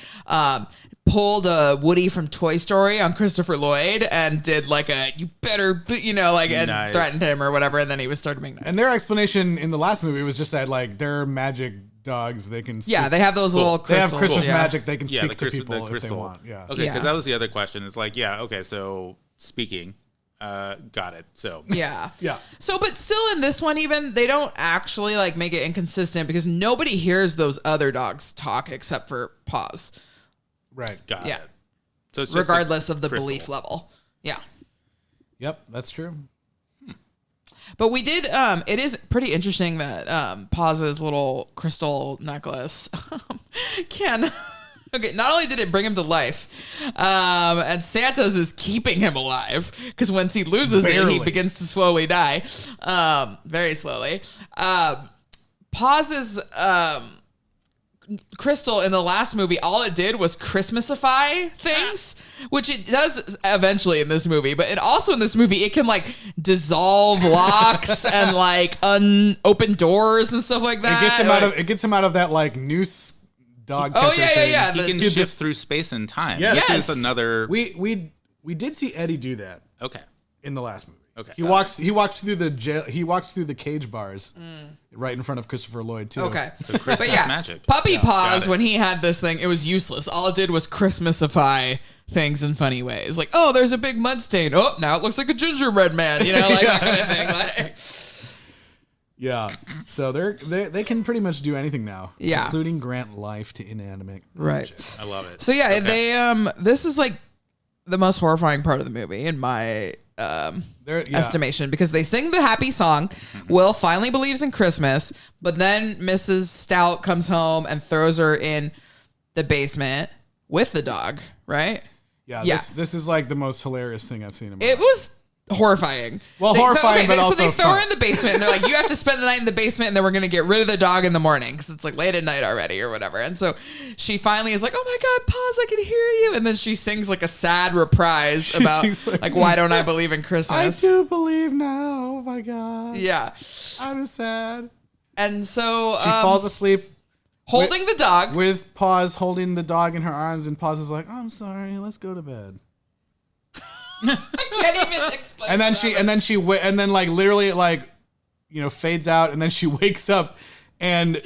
pulled a Woody from Toy Story on Christopher Lloyd and did like you better, and threatened him or whatever, and then he was starting to make noise. And their explanation in the last movie was just that like they're magic dogs. They can speak. Yeah, they have those little crystals. They have Christmas magic. They can speak to people if they want. Yeah. Okay, because that was the other question. It's like, so speaking. Got it. So yeah. Yeah. So, but still in this one, even they don't actually like make it inconsistent because nobody hears those other dogs talk except for Paws. Right. Got it. So it's regardless of the belief level. Yeah. Yep, that's true. But we did. It is pretty interesting that Paz's little crystal necklace can. Okay, not only did it bring him to life, and Santa's is keeping him alive because once he loses it, he begins to slowly die, very slowly. Paz's crystal in the last movie, all it did was Christmasify things, which it does eventually in this movie. But also in this movie, it can like dissolve locks and like unopen doors and stuff like that. It gets him out of that like noose. Dog catcher thing. He can shift through space and time. Yes. This is another. We did see Eddie do that. Okay. In the last movie. Okay. He walked through the jail. He walked through the cage bars right in front of Christopher Lloyd too. Okay. So Christmas magic. Puppy Paws, when he had this thing, it was useless. All it did was Christmasify things in funny ways. Like, oh, there's a big mud stain. Oh, now it looks like a gingerbread man. Like that kind of thing. Like. Yeah, so they can pretty much do anything now, including grant life to inanimate objects. I love it. So they this is like the most horrifying part of the movie in my estimation because they sing the happy song. Will finally believes in Christmas, but then Mrs. Stout comes home and throws her in the basement with the dog, right? Yeah, Yeah. This is like the most hilarious thing I've seen in my It life. was horrifying. Well, horrifying, but also so they throw her fun. in the basement, and they're like, "You have to spend the night in the basement, and then we're gonna get rid of the dog in the morning because it's like late at night already or whatever." And so she finally is like, "Oh my God, Paws, I can hear you!" And then she sings like a sad reprise about sings like, "Why don't I believe in Christmas?" I do believe now. Oh my God. Yeah, I'm sad. and so She falls asleep holding the dog. with Paws holding the dog in her arms, and Paws is like, "I'm sorry, let's go to bed." I can't even explain. And then like literally like, you know, fades out, and then she wakes up, and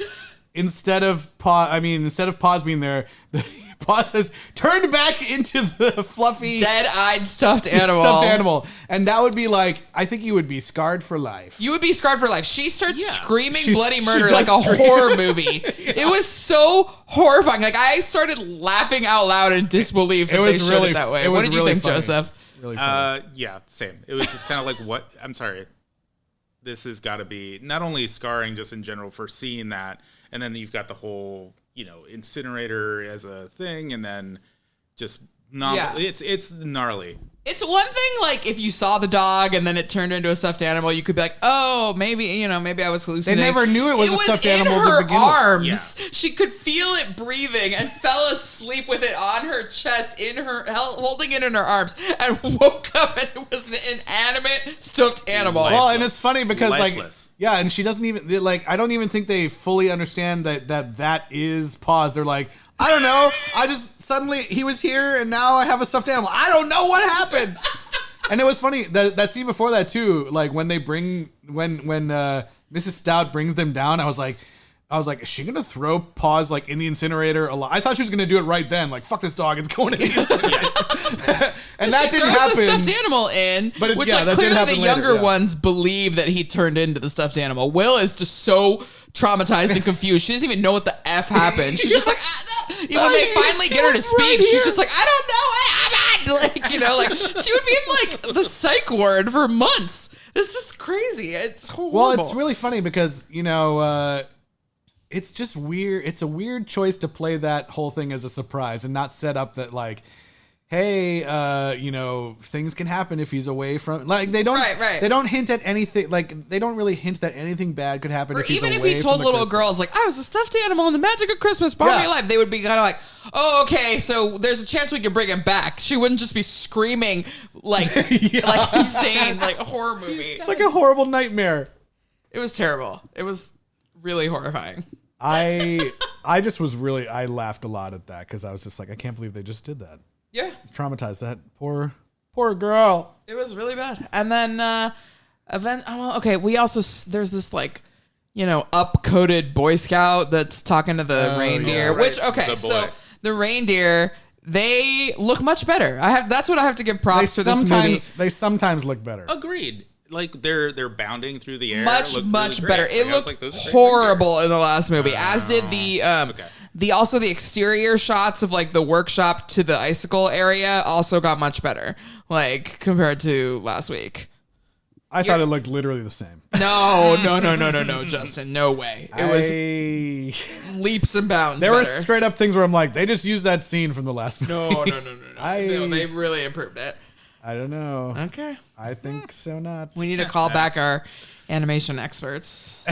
instead of Paws being there, the Paws has turned back into the fluffy dead-eyed stuffed animal. And that would be like, I think you would be scarred for life. You would be scarred for life. She starts screaming She bloody does murder like a scream. horror movie. It was so horrifying. Like I started laughing out loud in disbelief that they showed it that way. What did you think, funny. Joseph? Really funny. Yeah, same. It was just kind of like, what? I'm sorry. This has got to be not only scarring just in general for seeing that, and then you've got the whole, you know, incinerator as a thing, and then just it's gnarly. It's one thing, like, if you saw the dog and then it turned into a stuffed animal, you could be like, oh, maybe I was hallucinating. They never knew it was a stuffed animal in to her begin with. arms. Yeah. She could feel it breathing and fell asleep with it on her chest, holding it in her arms, and woke up and it was an inanimate stuffed animal. Well, and it's funny because Lifeless. and she doesn't even like. I don't even think they fully understand that is Paws. They're like, I don't know. I just suddenly he was here and now I have a stuffed animal. I don't know what happened. And it was funny that scene before that too. Like when Mrs. Stout brings them down, I was like, is she gonna throw Paws like in the incinerator? I thought she was gonna do it right then. Like, fuck this dog, it's going in the incinerator. And that didn't happen. She throws the stuffed animal in, But which that did clearly happen the later, younger yeah. ones believe that he turned into the stuffed animal. Will is just so traumatized and confused. She doesn't even know what the F happened. She's just like, even when they finally get her to speak, she's just like, I don't know what happened. Like, you know, like she would be in like the psych ward for months. This is crazy. It's horrible. Well, it's really funny because, you know, it's just weird. It's a weird choice to play that whole thing as a surprise and not set up that like, hey, you know, things can happen if he's away from, like, they don't, Right. they don't hint at anything, like, they don't really hint that anything bad could happen Or if he's even away if he told from the little crystal. girls, like, I was a stuffed animal and the magic of Christmas brought me alive, they would be kind of like, oh, okay, so there's a chance we can bring him back. She wouldn't just be screaming like like insane, like a horror movie. It's like a horrible nightmare. It was terrible. It was really horrifying. I just was really, I laughed a lot at that because I was just like, I can't believe they just did that. Yeah. Traumatized that poor girl. It was really bad. And then we also, there's this like, you know, up-coated Boy Scout that's talking to the reindeer, right. which, okay, The so boy. the reindeer, they look much better. That's what I have to give props to this movie. They sometimes look better. Agreed. Like they're bounding through the air. Much Looked much really better. great. It Like, I was looked like, those are great horrible in the last movie, as did the Okay. the exterior shots of like the workshop to the icicle area also got much better, like compared to last week. I thought it looked literally the same. No, Justin, no way. It was leaps and bounds. There were better. straight up things where I'm like, they just used that scene from the last movie. No. No, they really improved it. I don't know. Okay. I think so not. We need to call back our animation experts.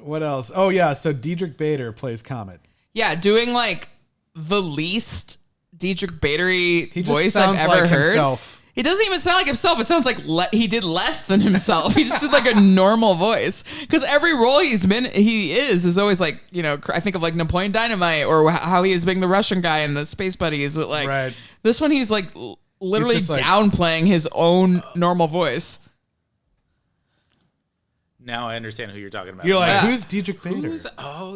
What else? Oh yeah, so Diedrich Bader plays Comet. Yeah, doing like the least Diedrich Badery He just voice I've sounds ever like heard. himself. It doesn't even sound like himself. It sounds like he did less than himself. He just did like a normal voice. Because every role he is always like, you know, I think of like Napoleon Dynamite or how he is being the Russian guy in the Space Buddies. But like this one, he's like literally He's just like- downplaying his own normal voice. Now I understand who you're talking about. You're like, Yeah. who's Diedrich Bader?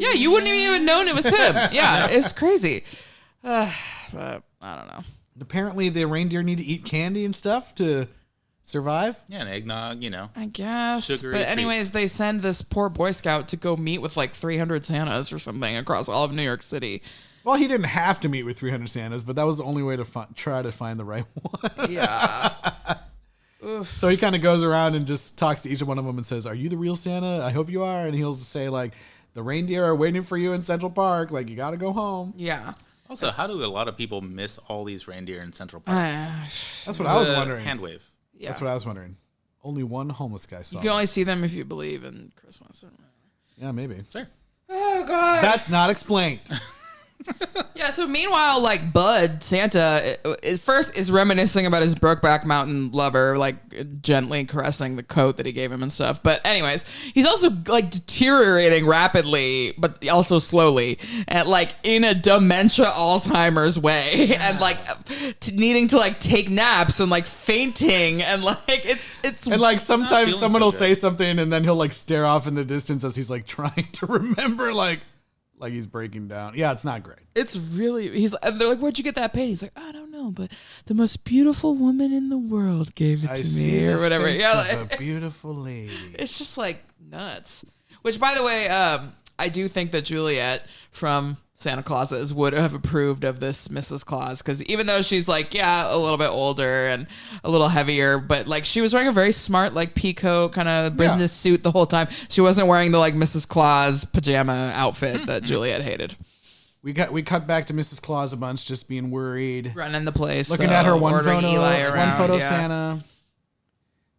Yeah, you wouldn't have even known it was him. Yeah, it's crazy. But I don't know. Apparently, the reindeer need to eat candy and stuff to survive. Yeah, an eggnog, you know. I guess. Sugary But anyways, treats. they send this poor Boy Scout to go meet with like 300 Santas or something across all of New York City. Well, he didn't have to meet with 300 Santas, but that was the only way to try to find the right one. Yeah. So he kind of goes around and just talks to each one of them and says, "Are you the real Santa? I hope you are." And he'll say like, the reindeer are waiting for you in Central Park. Like, you got to go home. Yeah. Also, how do a lot of people miss all these reindeer in Central Park? That's what I was wondering. Hand wave. Yeah. That's what I was wondering. Only one homeless guy saw You can only see them if you believe in Christmas. Yeah, maybe. Sure. Oh, God. That's not explained. Yeah, so meanwhile, like, Bud, Santa, at first is reminiscing about his Brokeback Mountain lover, like, gently caressing the coat that he gave him and stuff. But anyways, he's also, like, deteriorating rapidly, but also slowly, and, like, in a dementia Alzheimer's way, and, like, needing to, like, take naps and, like, fainting, and, like, it's And, like, sometimes someone will good. say something, and then he'll, like, stare off in the distance as he's, like, trying to remember, like he's breaking down. Yeah, it's not great. It's really, and they're like, where'd you get that paint? He's like, I don't know, but the most beautiful woman in the world gave it to me, or whatever. Face Yeah, of a beautiful lady. it's just like nuts. Which, by the way, I do think that Juliet from Santa Clauses would have approved of this Mrs. Claus, because even though she's like, yeah, a little bit older and a little heavier, but like she was wearing a very smart like peacoat kind of business suit the whole time. She wasn't wearing the like Mrs. Claus pajama outfit that Juliet hated. We cut back to Mrs. Claus a bunch, just being worried, Running the place, looking at her one ordering photo, Eli around, one photo of yeah. Santa,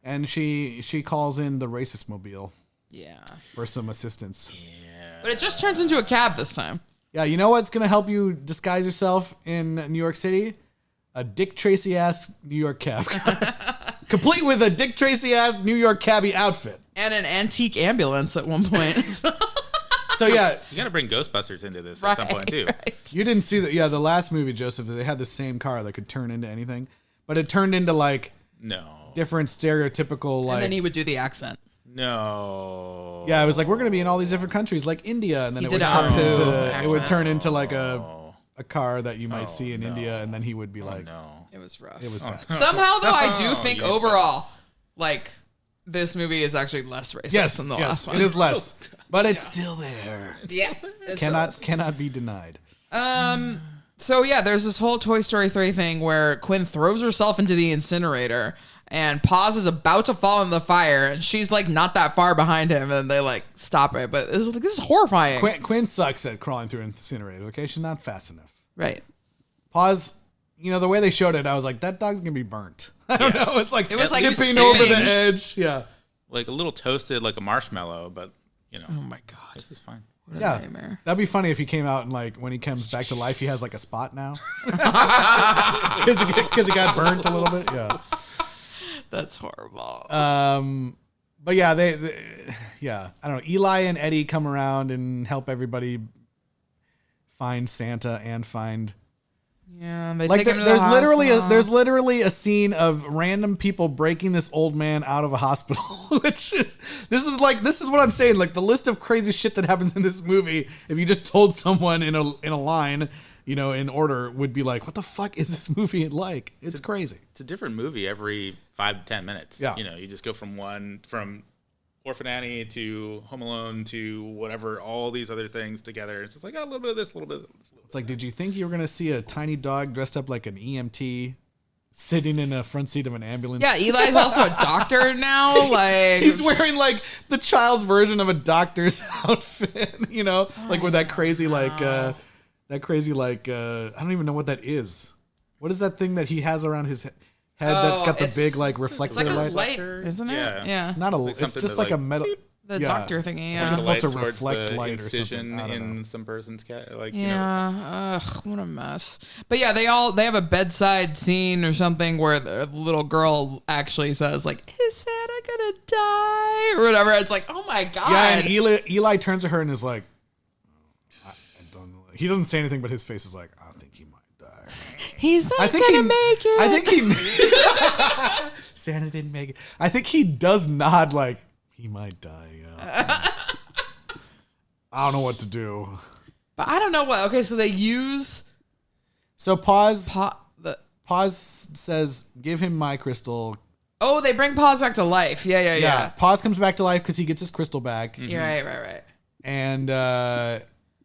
and she calls in the racist mobile Yeah. for some assistance. But it just turns into a cab this time. Yeah, you know what's gonna help you disguise yourself in New York City? A Dick Tracy ass New York cab, complete with a Dick Tracy ass New York cabbie outfit And an antique ambulance at one point. So yeah, You got to bring Ghostbusters into this at some point too. Right. you didn't see that. Yeah, the last movie, Joseph, they had the same car that could turn into anything, but it turned into like No. different stereotypical like. And then he would do the accent. No. Yeah, it was like we're gonna be in all these different countries, like India, and then He it did would a turn Apu into it would accent. turn into like a car that you might see in India, and then he would be like, No. It was rough. it was bad. Somehow, though, I do think overall, like, this movie is actually less racist Yes, than the yes, last one. it is less, but it's still there. Yeah. Cannot be denied. So, yeah, there's this whole Toy Story 3 thing where Quinn throws herself into the incinerator and Paws is about to fall in the fire, and she's, like, not that far behind him, and they, like, stop it. But it's like, this is horrifying. Quinn sucks at crawling through incinerators. Okay, she's not fast enough. Right. Paws, you know the way they showed it, I was like, that dog's gonna be burnt. I don't know. It's like It was like tipping over the singed. edge. Yeah. Like a little toasted, like a marshmarshlow, but you know. Oh, my God. This is fine. What a Yeah, nightmare. that'd be funny if he came out and like when he comes back to life, he has like a spot now because he got burnt a little bit. Yeah. That's horrible. But yeah, yeah, I don't know. Eli and Eddie come around and help everybody find Santa and find. Yeah, they Like take him to there's the there's literally a scene of random people breaking this old man out of a hospital, which is this is what I'm saying. Like the list of crazy shit that happens in this movie, if you just told someone in a line, you know, in order, would be like, what the fuck is this movie like? It's crazy. It's a different movie every 5 to 10 minutes. Yeah. You know, you just go from Orphan Annie to Home Alone to whatever, all these other things together. It's just like, oh, a little bit of this, a little bit of this. It's like, did you think you were gonna see a tiny dog dressed up like an EMT sitting in a front seat of an ambulance? Yeah, Eli's also a doctor now. Like he's wearing like the child's version of a doctor's outfit, you know, like with that crazy like I don't even know what that is. What is that thing that he has around his head that's got the big like reflector it's like a light? light, isn't it? Yeah. It's not a. Like it's something just that, like a like, metal. The Yeah. doctor thingy. Like Yeah. it's supposed to Towards reflect the light or incision something. I don't know. in some person's cat. Like, Yeah. Ugh, what a mess. But yeah, they have a bedside scene or something where the little girl actually says like, "Is Santa gonna die?" or whatever. It's like, oh my God. Yeah, and Eli turns to her and is like, I don't know. He doesn't say anything, but his face is like, I think he might die. He's not gonna make it. I think he. Santa didn't make it. I think he does nod like he might die. Yeah. I don't know what to do. But I don't know what. Okay, so they use So Paws the. says, "Give him my crystal." Oh, they bring Paws back to life. Yeah. Paws comes back to life because he gets his crystal back, You're right. and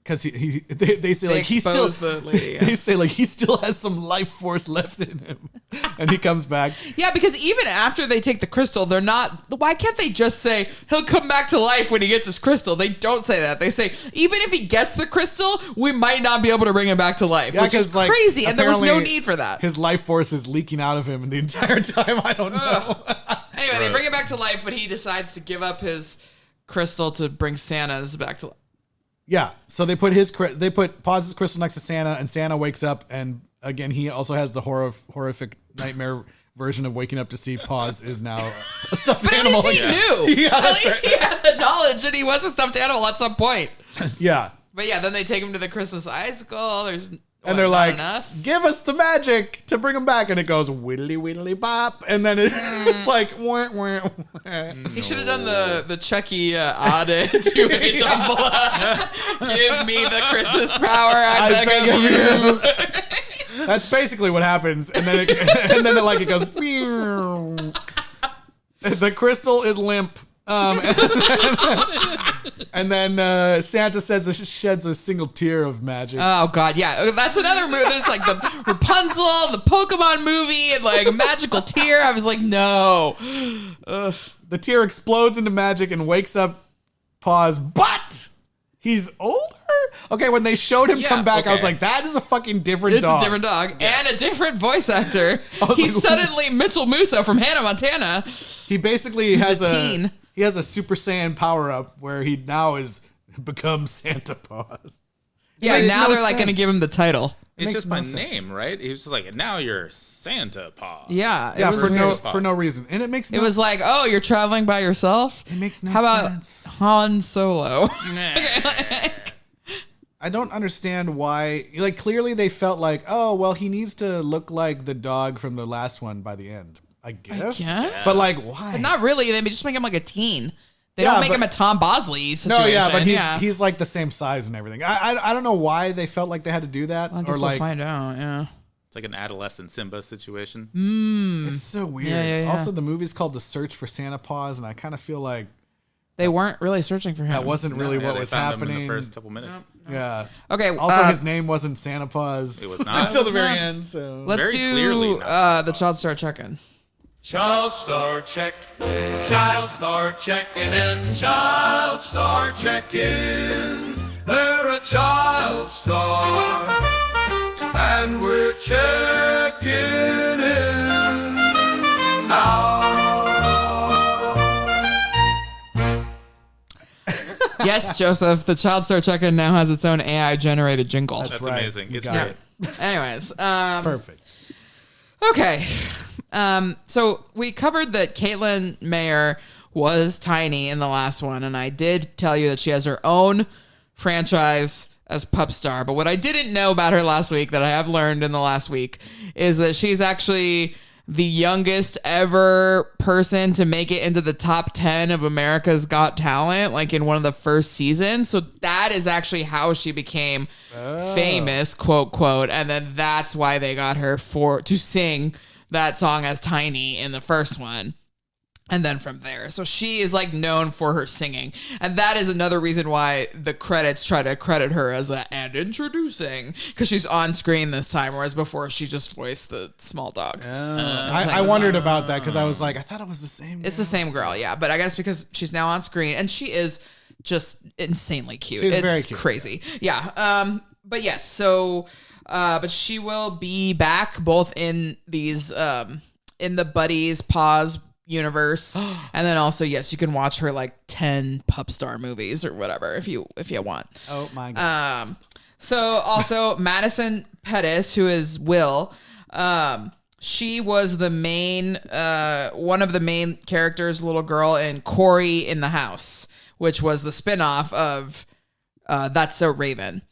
because they say like he still the lady, they say like he still has some life force left in him, and he comes back. Yeah, because even after they take the crystal, they're not. Why can't they just say he'll come back to life when he gets his crystal? They don't say that. They say even if he gets the crystal, we might not be able to bring him back to life, which is crazy. And there was no need for that. His life force is leaking out of him the entire time. I don't know. Anyway, they bring him back to life, but he decides to give up his crystal to bring Santa's back to life. Yeah, so they put Paw's crystal next to Santa, and Santa wakes up, and again he also has the horrific nightmare version of waking up to see Paws is now a stuffed animal. At least he knew. Yeah, at least he had the knowledge that he was a stuffed animal at some point. Yeah, but yeah, then they take him to the Christmas icicle. And they're like, enough? give us the magic to bring him back. And it goes whittly whittly bop. And then it's like, wah, wah, wah. He should have done the Chucky ode to a Dumbledore. Give me the Christmas power, I beg of you. That's basically what happens. And then it goes, meow. The crystal is limp. And then Santa sheds a single tear of magic. Oh God, yeah, that's another movie. There's like the Rapunzel and the Pokemon movie and like a magical tear. I was like, no. Ugh. The tear explodes into magic and wakes up Paws, but he's older. Okay, when they showed him come back, I was like, that is a fucking different dog. It's a different dog and a different voice actor. He's suddenly Mitchell Musso from Hannah Montana. He basically has a teen. He has a Super Saiyan power up where he now is become Santa Paws. Yeah, now they're like going to give him the title. It's just my name, right? He was just like, now you're Santa Paws. Yeah, yeah, for no reason, and it makes. It was like, oh, you're traveling by yourself. It makes no sense. How about sense. Han Solo? I don't understand why. Like, clearly they felt like, oh, well, he needs to look like the dog from the last one by the end. I guess. But like, why? But not really. They just make him like a teen. They don't make him a Tom Bosley situation. No, yeah, but he's like the same size and everything. I don't know why they felt like they had to do that. I guess we'll find out. Yeah. It's like an adolescent Simba situation. It's so weird. Yeah. Also, the movie's called The Search for Santa Paws, and I kind of feel like they weren't really searching for him. That wasn't really what was happening in the first couple minutes. No. Yeah. Okay. Also, his name wasn't Santa Paws. It was not until the very end. So let's do the child star check-in. Child star check, child star checking in, child star check-in. They're a child star, and we're checking in now. Yes, Joseph, the child star check-in now has its own AI-generated jingle. That's right. Amazing. It's great. Anyways, perfect. Okay. So we covered that Caitlin Mayer was tiny in the last one, and I did tell you that she has her own franchise as Pup Star. But what I didn't know about her last week that I have learned in the last week is that she's actually the youngest ever person to make it into the top 10 of America's Got Talent, like in one of the first seasons. So that is actually how she became famous, quote, quote. And then that's why they got her to sing that song as Tiny in the first one. And then from there. So she is like known for her singing. And that is another reason why the credits try to credit her as and introducing. Because she's on screen this time. Whereas before she just voiced the small dog. I wondered about that because I was like, I thought it was the same girl. It's the same girl, yeah. But I guess because she's now on screen. And she is just insanely cute. She's it's very cute. Crazy. Yeah. But yes, so but she will be back both in these in the Buddies Paws universe, and then also yes, you can watch her like 10 Pup Star movies or whatever if you want. Oh my god. So also Madison Pettis, who is Will, she was the main one of the main characters, little girl in Cory in the House, which was the spinoff of That's So Raven.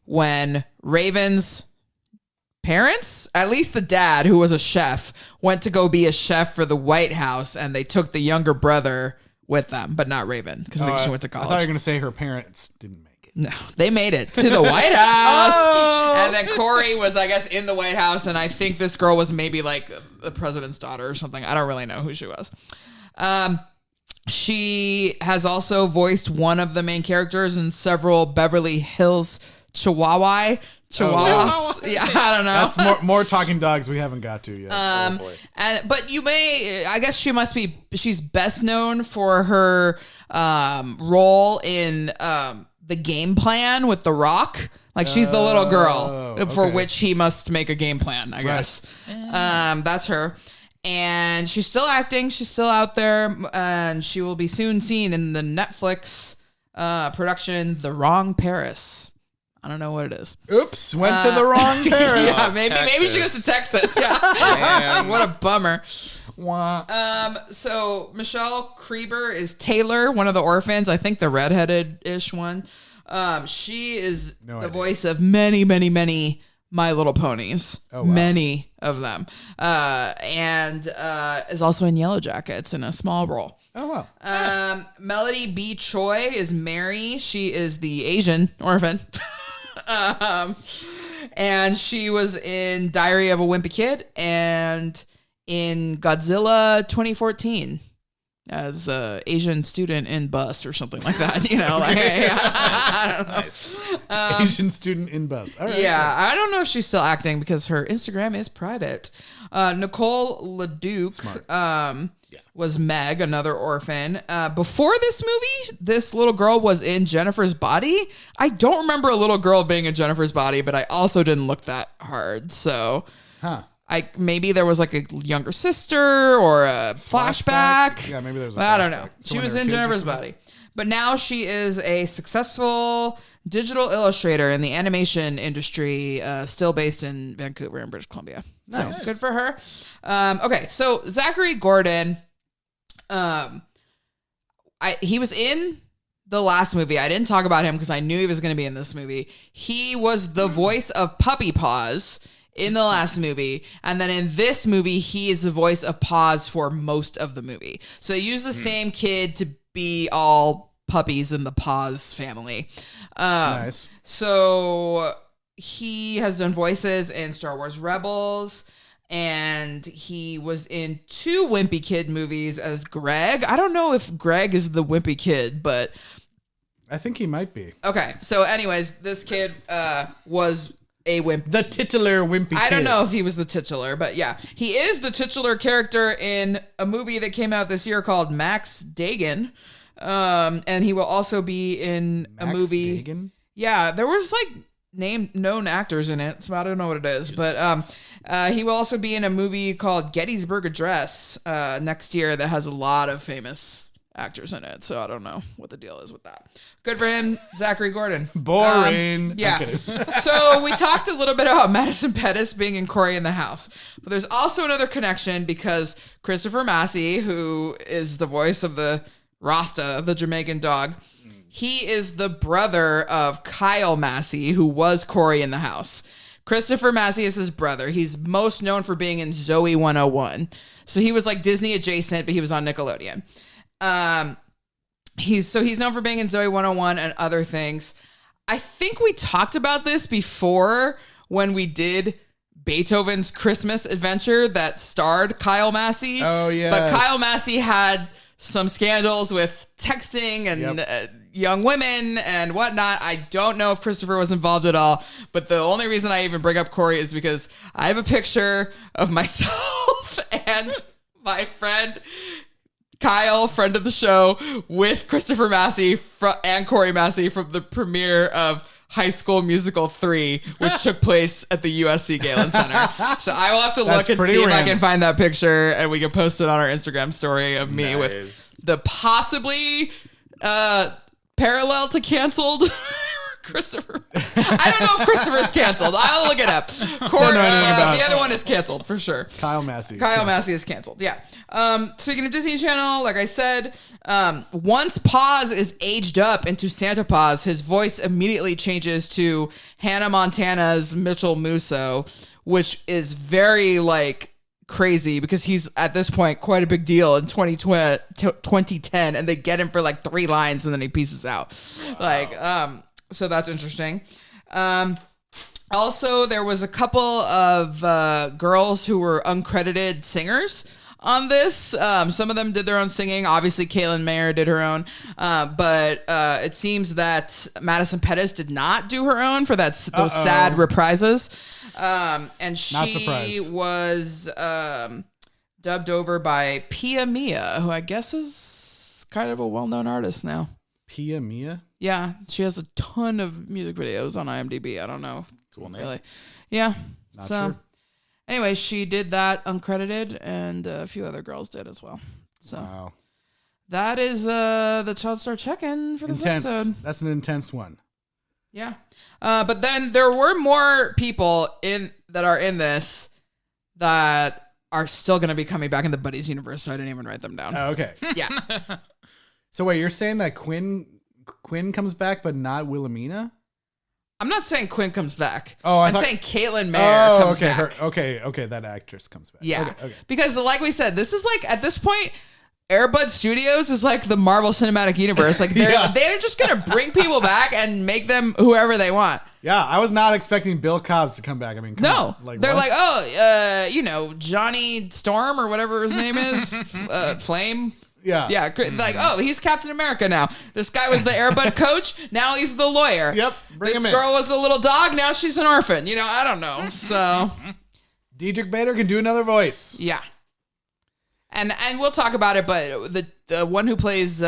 When Raven's parents, at least the dad, who was a chef, went to go be a chef for the White House, and they took the younger brother with them, but not Raven, because I think she went to college. I thought you were going to say her parents didn't make it. No, they made it to the White House. And then Cory was, I guess, in the White House, and I think this girl was maybe like the president's daughter or something. I don't really know who she was. She has also voiced one of the main characters in several Beverly Hills Chihuahuas. Yeah, I don't know. That's more talking dogs we haven't got to yet. But you may, I guess she's best known for her role in the game plan with The Rock. Like she's the little girl for which he must make a game plan, I guess. That's her. And she's still acting. She's still out there. And she will be soon seen in the Netflix production, The Wrong Paris. I don't know what it is. Oops, went to the wrong Paris. Yeah, maybe she goes to Texas. Yeah. What a bummer. So Michelle Creber is Taylor, one of the orphans. I think the redheaded-ish one. She is the voice of many, many, many My Little Ponies. Oh, wow. Many of them. And is also in Yellow Jackets in a small role. Oh, wow. Melody B. Choi is Mary. She is the Asian orphan. And she was in Diary of a Wimpy Kid and in Godzilla 2014 as a Asian student in bus or something like that. You know, like I don't know. Nice. Asian student in bus. All right. Yeah, I don't know if she's still acting because her Instagram is private. Nicole LeDuc was Meg, another orphan. Before this movie, this little girl was in Jennifer's Body. I don't remember a little girl being in Jennifer's Body, but I also didn't look that hard. So maybe there was like a younger sister or a flashback. Yeah, maybe there was I don't know. She was in Jennifer's Body. But now she is a successful digital illustrator in the animation industry, still based in Vancouver in British Columbia. Nice. So good for her. Okay, so Zachary Gordon, he was in the last movie. I didn't talk about him because I knew he was going to be in this movie. He was the voice of Puppy Paws in the last movie. And then in this movie, he is the voice of Paws for most of the movie. So they use the same kid to be all puppies in the Paws family. Nice. So he has done voices in Star Wars Rebels, and he was in 2 Wimpy Kid movies as Greg. I don't know if Greg is the Wimpy Kid, but I think he might be. Okay. So anyways, this kid was a wimp. The titular Wimpy Kid. I don't know if he was the titular, but yeah. He is the titular character in a movie that came out this year called Max Dagan. And he will also be in a movie. Dagan? Yeah, there was like known actors in it, so I don't know what it is. But he will also be in a movie called Gettysburg Address next year that has a lot of famous actors in it. So I don't know what the deal is with that. Good for him, Zachary Gordon. Boring. Yeah. So we talked a little bit about Madison Pettis being in Cory in the House. But there's also another connection because Christopher Massey, who is the voice of the Rasta, the Jamaican dog, he is the brother of Kyle Massey, who was Cory in the House. Christopher Massey is his brother. He's most known for being in Zoe 101. So he was like Disney adjacent, but he was on Nickelodeon. He's known for being in Zoe 101 and other things. I think we talked about this before when we did Beethoven's Christmas Adventure that starred Kyle Massey. Oh, yeah. But Kyle Massey had some scandals with texting and young women and whatnot. I don't know if Christopher was involved at all, but the only reason I even bring up Cory is because I have a picture of myself and my friend Kyle, friend of the show, with Christopher Massey and Cory Massey from the premiere of High School Musical 3, which took place at the USC Galen Center. So I will have to look and see if I can find that picture, and we can post it on our Instagram story of me with the possibly parallel to canceled Christopher. I don't know if Christopher's canceled. I'll look it up. Don't know anything about the other one is canceled for sure. Kyle Massey. Massey is canceled. Yeah. Speaking of Disney Channel, like I said, once Paws is aged up into Santa Paws, his voice immediately changes to Hannah Montana's Mitchell Musso, which is very crazy because he's at this point quite a big deal in 2010, and they get him for 3 lines and then he pieces out. Wow. So that's interesting. Also, there was a couple of girls who were uncredited singers on this. Some of them did their own singing. Obviously, Caitlin Mayer did her own. But it seems that Madison Pettis did not do her own for those sad reprises. And she was dubbed over by Pia Mia, who I guess is kind of a well-known artist now. Pia Mia? Yeah, she has a ton of music videos on IMDb. I don't know. Cool name. Really. Yeah. Not sure. Anyway, she did that uncredited, and a few other girls did as well. So wow. That is the Child Star check-in for this episode. That's an intense one. Yeah. But then there were more people that are in this that are still going to be coming back in the Buddies universe, so I didn't even write them down. Oh, okay. Yeah. So wait, you're saying that Quinn comes back, but not Wilhelmina? I'm not saying Quinn comes back. Oh, I'm saying Caitlin Mayer comes back. Okay, that actress comes back. Yeah. Okay. Because like we said, this is like, at this point, Airbud Studios is like the Marvel Cinematic Universe. Like they're just going to bring people back and make them whoever they want. Yeah, I was not expecting Bill Cobbs to come back. I mean, come on. They're like, Johnny Storm or whatever his name is, Flame. Yeah. Like, he's Captain America now. This guy was the Airbud coach. Now he's the lawyer. Yep. Bring him in. This girl was the little dog. Now she's an orphan. I don't know. So Diedrich Bader can do another voice. Yeah. And we'll talk about it, but the one who plays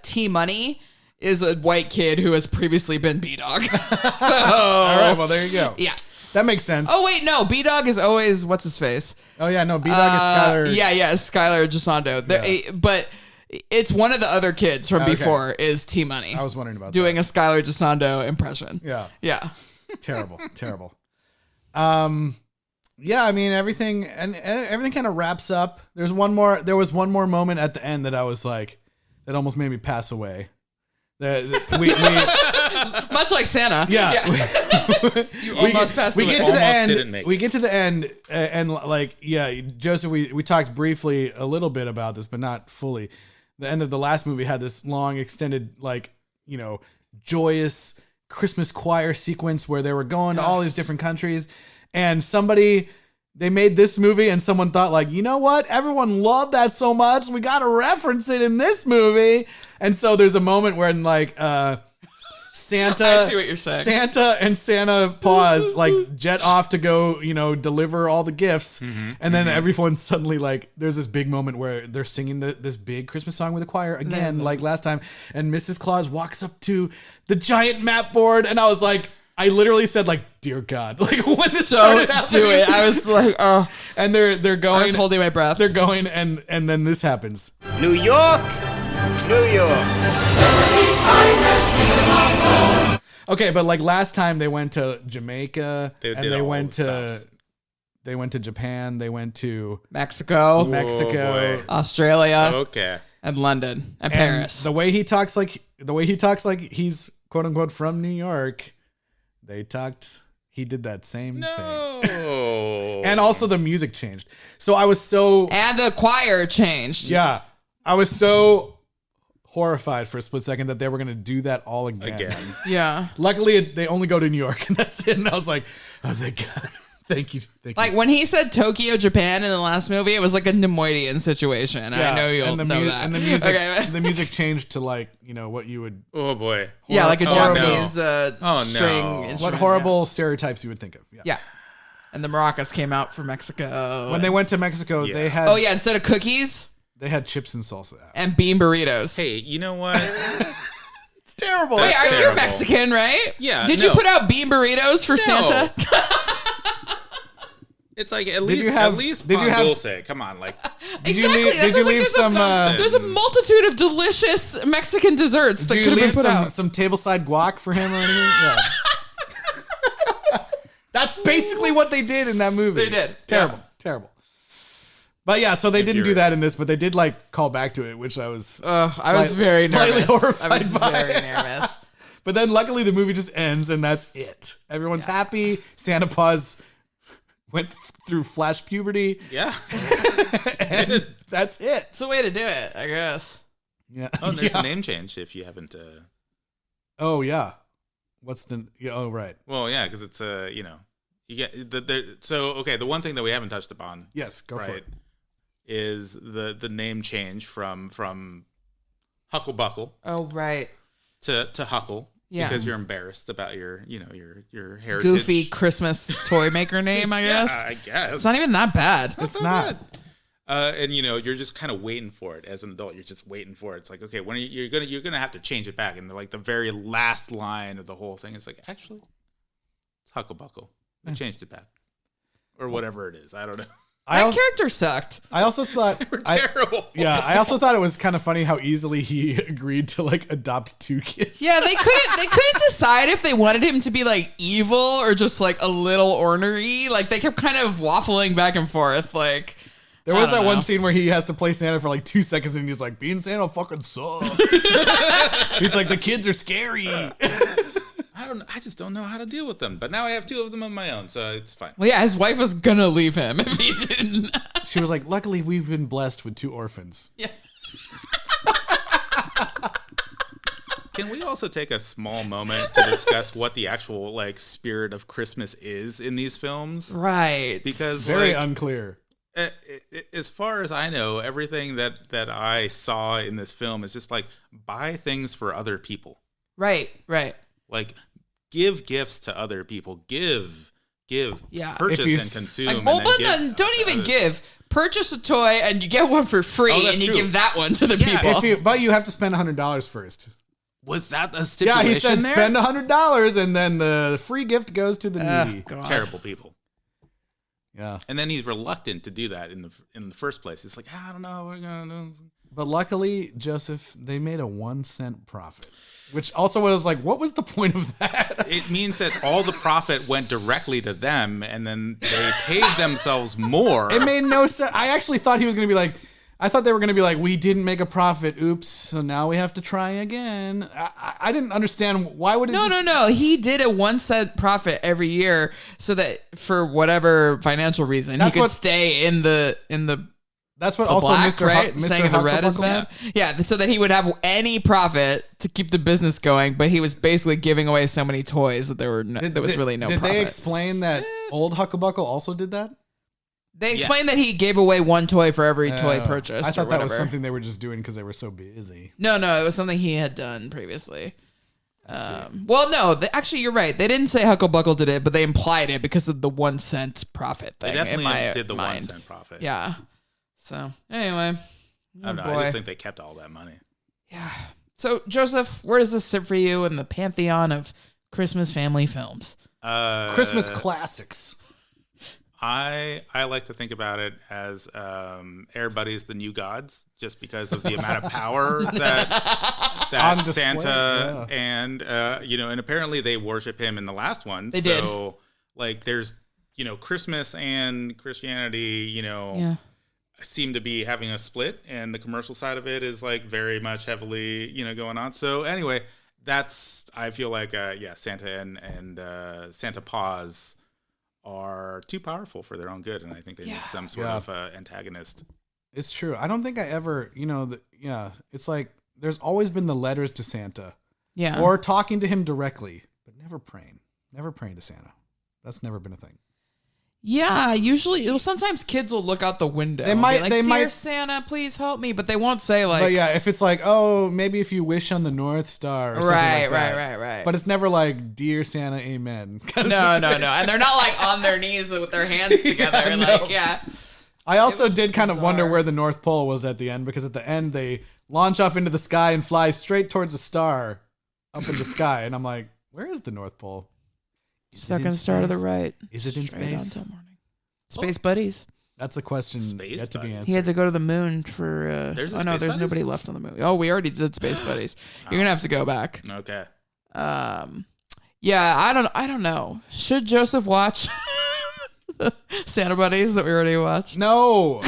T-Money is a white kid who has previously been B-Dog. So all right, well, there you go. Yeah. That makes sense. Oh, wait, no. B-Dog is always, what's his face? Oh, yeah, no. B-Dog is Skylar. Yeah, Skylar Gisondo. Yeah. But it's one of the other kids from before is T-Money. I was wondering about doing a Skylar Gisondo impression. Yeah. Yeah. Terrible. Yeah, I mean, everything kind of wraps up. There was one more moment at the end that I was like, that almost made me pass away. We much like Santa. Yeah. You almost passed away. We get to the end, and like, yeah, Joseph, we talked briefly a little bit about this, but not fully. The end of the last movie had this long, extended, like, joyous Christmas choir sequence where they were going to all these different countries, and they made this movie and someone thought, like, you know what? Everyone loved that so much. We got to reference it in this movie. And so there's a moment where, like, Santa, I see what you're saying. Santa and Santa Paws, like, jet off to go, deliver all the gifts. And then everyone suddenly, like, there's this big moment where they're singing this big Christmas song with the choir again, like last time. And Mrs. Claus walks up to the giant map board. And I was like, I literally said, like, dear God, like, when this started happening. Do it. I was like, oh. And they're going. I was holding my breath. They're going, and then this happens. New York. Okay, but like last time they went to Jamaica, they went to Japan, they went to Mexico, Australia, okay, and London and Paris. The way he talks like he's quote unquote from New York. He did that same thing. And also the music changed. So I was and the choir changed. Yeah. I was so horrified for a split second that they were going to do that all again. Yeah. Luckily, they only go to New York, and that's it. And I was like, oh, thank God. Thank you. Like when he said Tokyo, Japan in the last movie, it was like a Nemoidian situation. Yeah, I know you'll know that. And the music, the music changed to like, what you would. Oh boy. Yeah, like a Japanese string instrument. What horrible stereotypes you would think of. Yeah. And the maracas came out for Mexico. When they went to Mexico, they had. Oh yeah, instead of cookies, they had chips and salsa and bean burritos. Hey, you know what? It's terrible. Wait, you're Mexican, right? Yeah. Did you put out bean burritos for Santa? It's like at least Dulce. Come on, like exactly. Did you leave some? There's a multitude of delicious Mexican desserts that could have been put out. Some tableside guac for him or anything? Yeah. That's basically what they did in that movie. They did. Terrible. But yeah, so they didn't do that in this, but they did like call back to it, which I was. I was very nervous. Horrified I was very nervous. But then luckily the movie just ends and that's it. Everyone's happy. Santa Paws went through flash puberty. Yeah. And that's it. It's a way to do it, I guess. Yeah. Oh, and there's a name change if you haven't. Oh, yeah. What's the. Oh, right. Well, yeah, because it's, you get. So, okay, the one thing that we haven't touched upon. Yes, go for it. is the name change from Hucklebuckle. Oh, right. To Huckle. Yeah. Because you're embarrassed about your heritage. Goofy Christmas toy maker name, I guess. Yeah, I guess. It's not even that bad. It's not. And you're just kind of waiting for it as an adult. You're just waiting for it. It's like, okay, when you're gonna have to change it back. And like the very last line of the whole thing is like, actually, it's Hucklebuckle. We changed it back, or whatever it is. I don't know. That character sucked. I also thought they were terrible. I also thought it was kind of funny how easily he agreed to like adopt 2 kids. Yeah, they couldn't decide if they wanted him to be like evil or just like a little ornery. Like they kept kind of waffling back and forth. Like there was that one scene where he has to play Santa for like 2 seconds and he's like, being Santa fucking sucks. He's like, the kids are scary. I just don't know how to deal with them. But now I have 2 of them of my own, so it's fine. Well, yeah, his wife was gonna leave him if he didn't. She was like, luckily we've been blessed with 2 orphans. Yeah. Can we also take a small moment to discuss what the actual like spirit of Christmas is in these films? Right. Because very unclear. As far as I know, everything that I saw in this film is just like buy things for other people. Right. Like give gifts to other people. Give, yeah. purchase and consume. Don't even give. Purchase a toy and you get one for free, and you give that one to the people. But you have to spend $100 first. Was that a stipulation? Yeah, he said there? spend $100 and then the free gift goes to the needy. Terrible people. Yeah. And then he's reluctant to do that in the first place. It's like, I don't know, we're gonna do. But luckily, Joseph, they made a 1-cent profit, which also was like, what was the point of that? It means that all the profit went directly to them, and then they paid themselves more. It made no sense. I actually thought he was going to be like, I thought they were going to be like, we didn't make a profit. Oops. So now we have to try again. I didn't understand. Why would it No. He did a 1-cent profit every year so that for whatever financial reason, he could stay in the That's what the also black, Mr. right? Mr. Saying the red is Hucklebuckle? bad. Yeah, so that he would have any profit to keep the business going, but he was basically giving away so many toys that there was really no Did profit. they explain that old Hucklebuckle also did that? They explained that he gave away 1 toy for every toy purchased. I thought or that was whatever. something they were just doing because they were so busy. No, it was something he had done previously. Well, no, actually, you're right. They didn't say Hucklebuckle did it, but they implied it because of the 1-cent profit thing. They definitely in my did the mind. 1-cent profit. Yeah. So anyway, I don't know. I just think they kept all that money. Yeah. So Joseph, where does this sit for you in the pantheon of Christmas family films? Christmas classics. I like to think about it as Air Buddies, the new gods, just because of the amount of power that display, Santa and and apparently they worship him in the last one. They did. So like there's Christmas and Christianity, seem to be having a split, and the commercial side of it is like very much heavily going on. So anyway, I feel like Santa and Santa Paws are too powerful for their own good, and I think they need some sort of antagonist. It's true. I don't think I ever, it's like there's always been the letters to Santa. Yeah. Or talking to him directly, but never praying. Never praying to Santa. That's never been a thing. Yeah, usually, sometimes kids will look out the window. They might, and be like, Dear Santa, please help me, but they won't say like. But yeah, if it's like, oh, maybe if you wish on the North Star. Or something like that. Right. But it's never like, Dear Santa, Amen. No, and they're not like on their knees with their hands together, I also did kind of wonder where the North Pole was at the end, because at the end they launch off into the sky and fly straight towards a star up in the sky, and I'm like, where is the North Pole? Second star to the right. Is it in space? Space buddies. That's a question yet to be answered. He had to go to the moon for. There's nobody left on the moon. Oh, we already did Space Buddies. You're gonna have to go back. Okay. Yeah, I don't know. Should Joseph watch Santa Buddies that we already watched? No.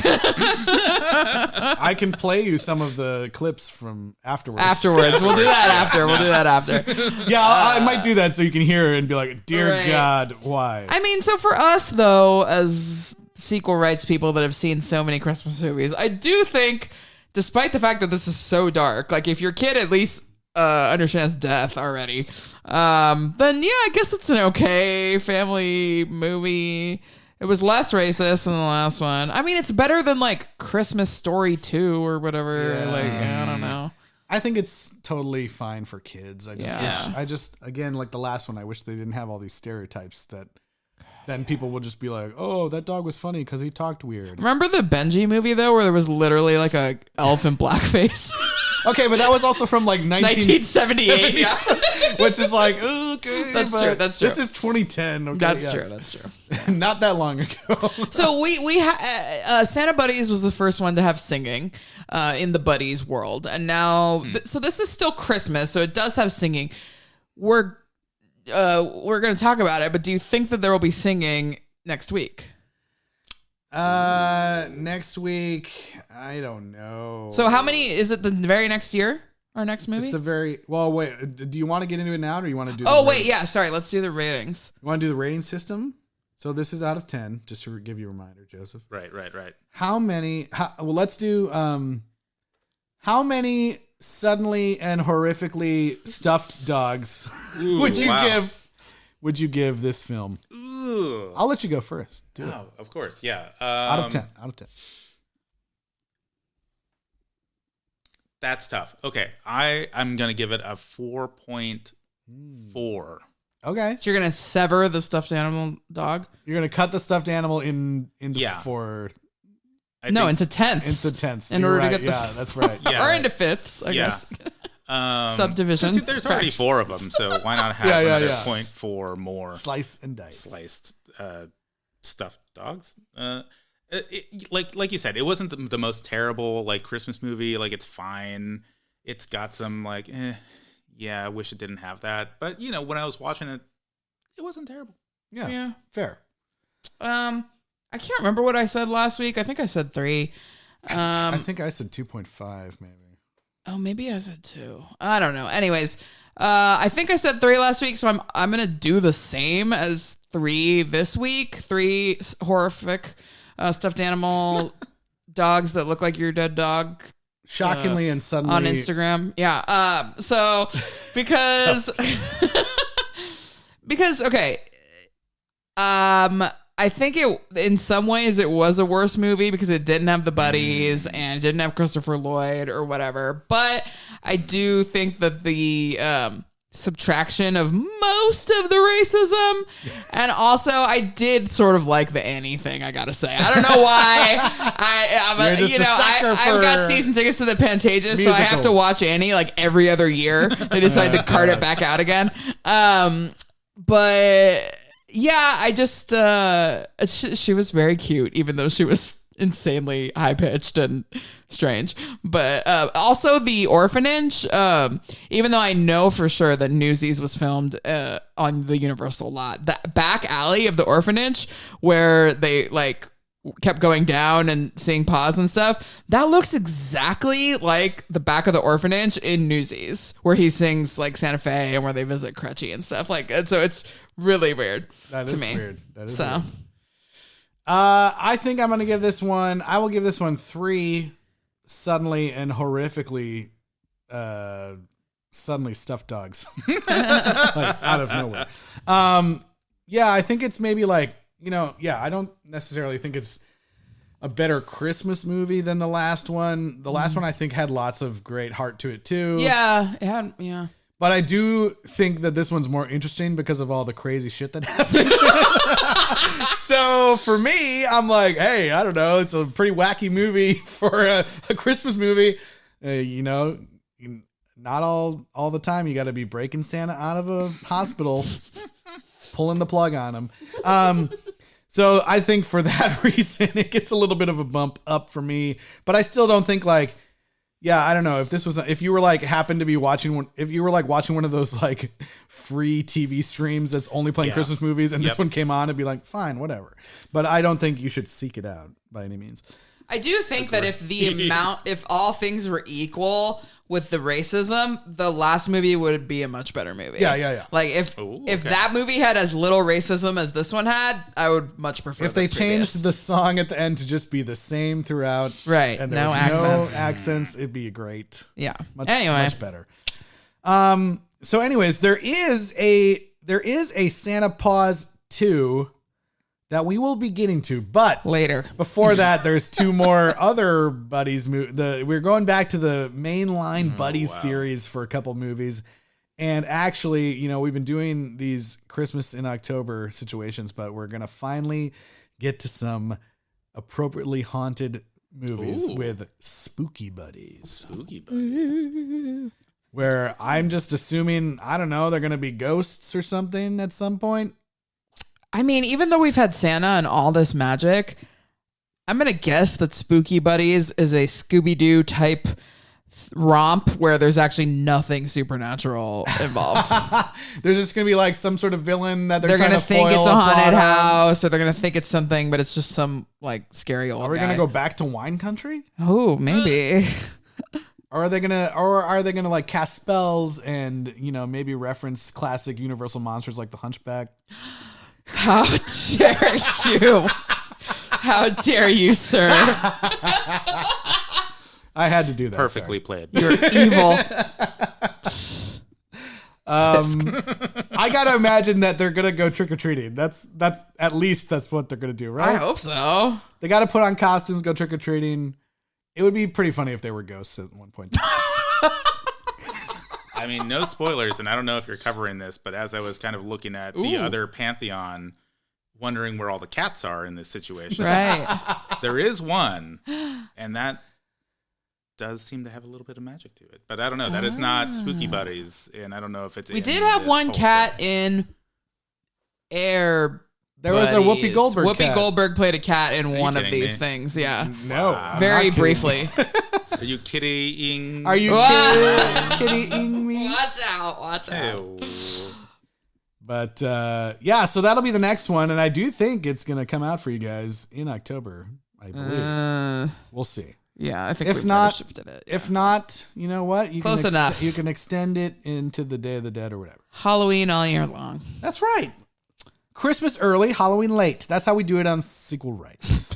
I can play you some of the clips from afterwards. We'll do that after. Yeah, I might do that so you can hear it and be like, dear God, why? I mean, so for us, though, as sequel rights people that have seen so many Christmas movies, I do think, despite the fact that this is so dark, like if your kid at least understands death already, then yeah, I guess it's an okay family movie. It was less racist than the last one. I mean, it's better than like Christmas Story 2 or whatever. Yeah. Like, I don't know. I think it's totally fine for kids. I just wish, again, like the last one, I wish they didn't have all these stereotypes that then people will just be like, oh, that dog was funny because he talked weird. Remember the Benji movie though, where there was literally like a elf in blackface? Okay, but that was also from like 1978, yeah. Which is like, okay. That's true. That's true. This is 2010. Okay, That's true. That's true. Not that long ago. So Santa Buddies was the first one to have singing in the Buddies world, and now so this is still Christmas, so it does have singing. We're going to talk about it, but do you think that there will be singing next week? Next week, I don't know. So how many is it? The very next year, our next movie? It's the very well. Wait, do you want to get into it now, or do you want to do? Yeah. Sorry, let's do the ratings. You want to do the rating system? So this is out of 10, just to give you a reminder, Joseph. Right. How many? Well, let's do. How many suddenly and horrifically stuffed dogs would you give this film? Ooh. I'll let you go first. Do it. Of course, yeah. Out of 10. That's tough. Okay, I'm gonna give it a 4.4. Okay. So you're gonna sever the stuffed animal dog? You're gonna cut the stuffed animal into four. Into tenths. Into tenths. In order to get that's right. Or into fifths, I guess. Subdivision. There's already 4 of them, so why not have 0.4 more? Slice and dice. Sliced stuffed dogs. Like you said, it wasn't the most terrible like Christmas movie. Like it's fine. It's got some like, I wish it didn't have that. But when I was watching it, it wasn't terrible. Yeah. Fair. I can't remember what I said last week. I think I said 3. I think I said 2.5 maybe. Oh, maybe I said 2. I don't know. Anyways, I think I said 3 last week, so I'm gonna do the same as 3 this week. 3 horrific stuffed animal dogs that look like your dead dog. Shockingly and suddenly on Instagram. Yeah. So because okay. I think in some ways it was a worse movie because it didn't have the buddies and didn't have Christopher Lloyd or whatever. But I do think that the subtraction of most of the racism, and also I did sort of like the Annie thing. I gotta say, I don't know why. I've got season tickets to the Pantages, so I have to watch Annie like every other year. They decided to cart it back out again. But yeah, I just she was very cute, even though she was insanely high pitched and strange. But also the orphanage, even though I know for sure that Newsies was filmed on the Universal lot, the back alley of the orphanage where they like kept going down and seeing paws and stuff, that looks exactly like the back of the orphanage in Newsies, where he sings like Santa Fe and where they visit Crutchy and stuff. Like, and so it's really weird to me. Weird. That is weird. I think I'm gonna give this one. I will give this one 3 suddenly and horrifically suddenly stuffed dogs, like out of nowhere. Yeah, I think it's maybe like, I don't necessarily think it's a better Christmas movie than the last one. The last one I think had lots of great heart to it too. Yeah, it had. Yeah. But I do think that this one's more interesting because of all the crazy shit that happens. So for me, I'm like, hey, I don't know. It's a pretty wacky movie for a Christmas movie. Not all the time you got to be breaking Santa out of a hospital, pulling the plug on him. So I think for that reason, it gets a little bit of a bump up for me. But I still don't think like, I don't know if you were like happened to be watching one, if you were like watching one of those like free TV streams that's only playing Christmas movies and this one came on, it'd be like, fine, whatever. But I don't think you should seek it out by any means. I do think that if all things were equal with the racism, the last movie would be a much better movie. Yeah. Like if that movie had as little racism as this one had, I would much prefer. If they changed the song at the end to just be the same throughout, right? And no accents, it'd be great. Yeah. Much better. So, anyways, there is a Santa Paws 2 that we will be getting to. But later, before that, there's two more other Buddies. We're going back to the mainline Buddies series for a couple movies. And actually, you know, we've been doing these Christmas in October situations, but we're going to finally get to some appropriately haunted movies with spooky buddies. Spooky buddies. Where I'm just assuming, I don't know, they're going to be ghosts or something at some point. I mean, even though we've had Santa and all this magic, I'm going to guess that Spooky Buddies is a Scooby-Doo type romp where there's actually nothing supernatural involved. There's just going to be like some sort of villain that they're going to think foil it's a haunted plot house, or they're going to think it's something, but it's just some like scary old Are we guy. going to go back to wine country? Oh, maybe. Or are they gonna like cast spells and, you know, maybe reference classic Universal monsters like the Hunchback? How dare you? How dare you, sir? I had to do that. Perfectly played. You're evil. I gotta imagine that they're gonna go trick or treating. That's at least that's what they're gonna do, right? I hope so. They gotta put on costumes, go trick or treating. It would be pretty funny if they were ghosts at one point. I mean, no spoilers, and I don't know if you're covering this, but as I was kind of looking at the other pantheon, wondering where all the cats are in this situation. Right. There is one, and that does seem to have a little bit of magic to it. But I don't know. That is not Spooky Buddies, and I don't know if it's We did have one cat in Air. There was a Whoopi Goldberg Whoopi cat. Goldberg played a cat in Are you one of kidding these me? things. Yeah. No. Wow. Very not kidding. briefly. Are you kidding? Are you kidding me? Watch out. Watch out. Ew. But yeah, so that'll be the next one, and I do think it's gonna come out for you guys in October. I believe. We'll see. Yeah, I think If we not- might have shifted it. If not, you know what? You Close can enough. You can extend it into the Day of the Dead or whatever. Halloween all year long. That's right. Christmas early, Halloween late. That's how we do it on Sequel Rights.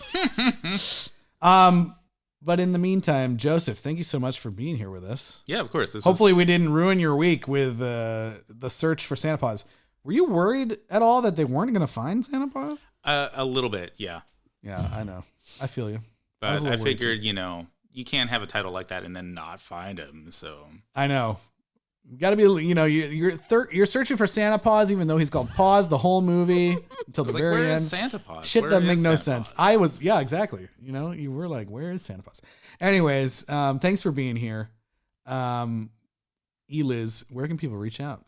But in the meantime, Joseph, thank you so much for being here with us. Yeah, of course. This Hopefully we didn't ruin your week with the search for Santa Paws. Were you worried at all that they weren't going to find Santa Paws? a little bit, yeah. Yeah, I know. I feel you. But was a I little worried, figured, you know, you can't have a title like that and then not find him. So I know. Got to be, you know, you're searching for Santa Paws, even though he's called Paws the whole movie until the like, very where end. is Santa Paws? Shit Where doesn't make is no Santa sense. Paws? I was, yeah, exactly. You know, you were like, where is Santa Paws? Anyways, thanks for being here. Eliz, where can people reach out?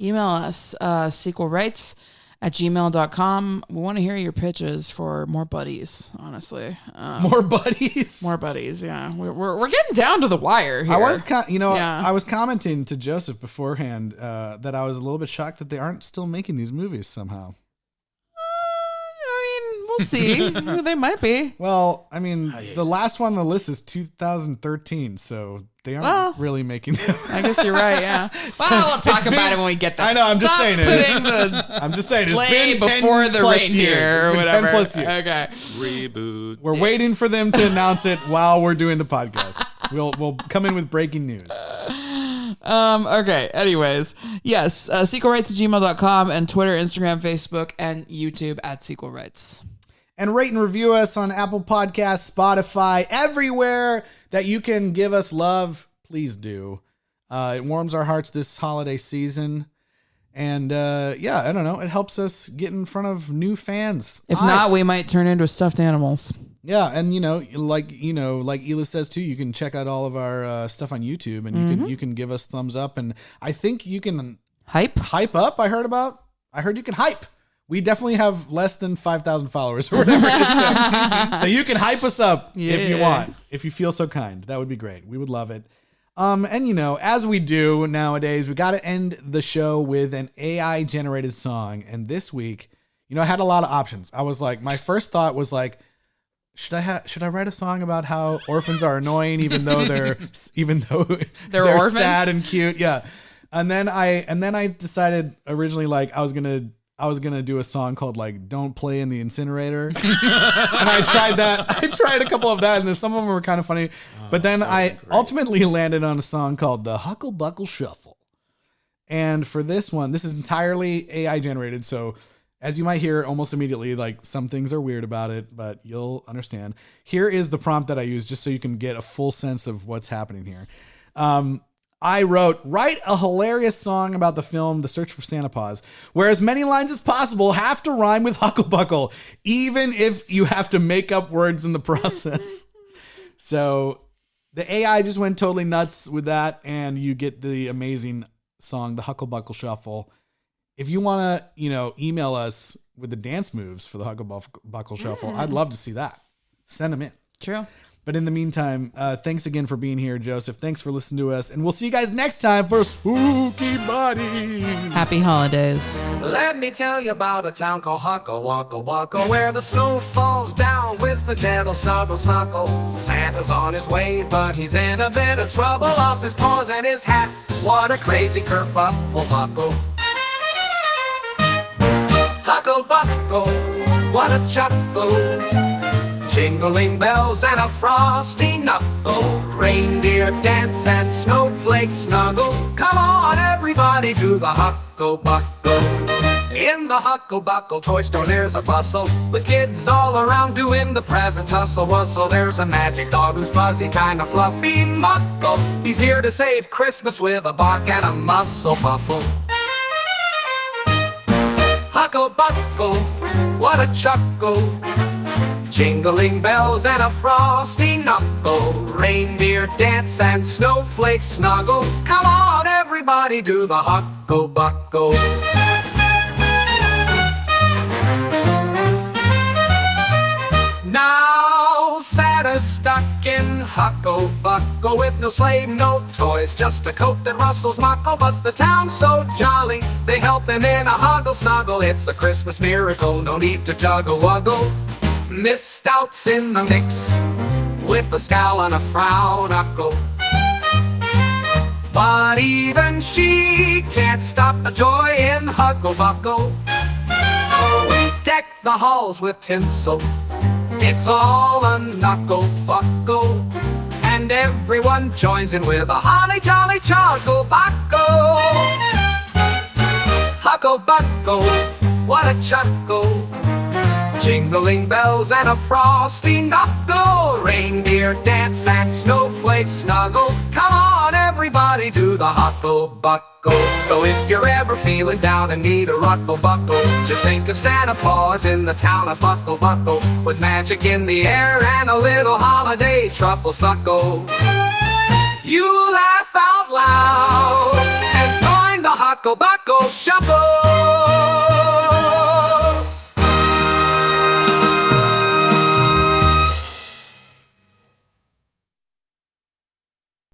Email us, sequelrights@gmail.com. We want to hear your pitches for more buddies, honestly. More buddies? More buddies, yeah. We're getting down to the wire here. I was, Yeah. I was commenting to Joseph beforehand that I was a little bit shocked that they aren't still making these movies somehow. I mean, we'll see. They might be. Well, I mean, the last one on the list is 2013, so they aren't really making them. I guess you're right, yeah. Well, we'll talk about it when we get there. I know, I'm just Stop saying it. putting the I'm just saying, it's sleigh been 10 before the plus reindeer years. It's or been whatever. 10 plus years. Okay. Reboot. We're waiting for them to announce it while we're doing the podcast. We'll come in with breaking news. Okay. Anyways, yes, sequelrights@gmail.com and Twitter, Instagram, Facebook, and YouTube @sequelrights. And rate and review us on Apple Podcasts, Spotify, everywhere that you can give us love. Please do. It warms our hearts this holiday season. And yeah, I don't know. It helps us get in front of new fans. If not, we might turn into stuffed animals. Yeah, and like Ela says too, you can check out all of our stuff on YouTube, and you can give us thumbs up, and I think you can hype up. I heard you can hype. We definitely have less than 5,000 followers or whatever it is. So you can hype us up if you want, if you feel so kind. That would be great. We would love it. And as we do nowadays, we got to end the show with an AI generated song. And this week, I had a lot of options. I was like, my first thought was like, should I write a song about how orphans are annoying, even though they're orphans? sad and cute? Yeah. And then I decided originally, like, I was gonna do a song called like "Don't Play in the Incinerator," and I tried that. I tried a couple of that, and some of them were kind of funny. But then I ultimately landed on a song called "The Huckle Buckle Shuffle." And for this one, this is entirely AI generated, so As you might hear almost immediately, like some things are weird about it, but you'll understand. Here is the prompt that I use just so you can get a full sense of what's happening here. I wrote, write a hilarious song about the film The Search for Santa Paws, where as many lines as possible have to rhyme with Hucklebuckle, even if you have to make up words in the process. So the AI just went totally nuts with that, and you get the amazing song, The Hucklebuckle Shuffle. If you want to, email us with the dance moves for the Hucklebuckle Shuffle, I'd love to see that. Send them in. True. But in the meantime, thanks again for being here, Joseph. Thanks for listening to us. And we'll see you guys next time for Spooky Buddies. Happy holidays. Let me tell you about a town called Huckle, where the snow falls down with a gentle snuggle. Santa's on his way, but he's in a bit of trouble. Lost his paws and his hat. What a crazy kerfuffle, Huckle. Hucklebuckle, what a chuckle. Jingling bells and a frosty knuckle. Reindeer dance and snowflakes snuggle. Come on, everybody, do the Hucklebuckle. In the Hucklebuckle toy store there's a bustle, with kids all around doing the present hustle-wustle. There's a magic dog who's fuzzy, kinda fluffy muckle. He's here to save Christmas with a bark and a muscle puffle. Hucklebuckle, what a chuckle. Jingling bells and a frosty knuckle. Reindeer dance and snowflakes snuggle. Come on, everybody, do the Hucklebuckle. Now Santa's stuck in Hucklebuckle with no sleigh, no toys, just a coat that rustles muckle. But the town's so jolly, they help him in a huggle snuggle. It's a Christmas miracle, no need to juggle-wuggle. Miss Stout's in the mix, with a scowl and a frown knuckle. But even she can't stop the joy in Hucklebuckle. So we deck the halls with tinsel. It's all a knuckle-fuckle, and everyone joins in with a holly jolly chuckle-buckle. Hucklebuckle, what a chuckle. Jingling bells and a frosty knuckle. Reindeer dance and snowflakes snuggle. Come on, everybody, do the Hucklebuckle. So if you're ever feeling down and need a Hucklebuckle, just think of Santa Paws in the town of Hucklebuckle, with magic in the air and a little holiday truffle suckle. You laugh out loud and join the Hucklebuckle Shuffle.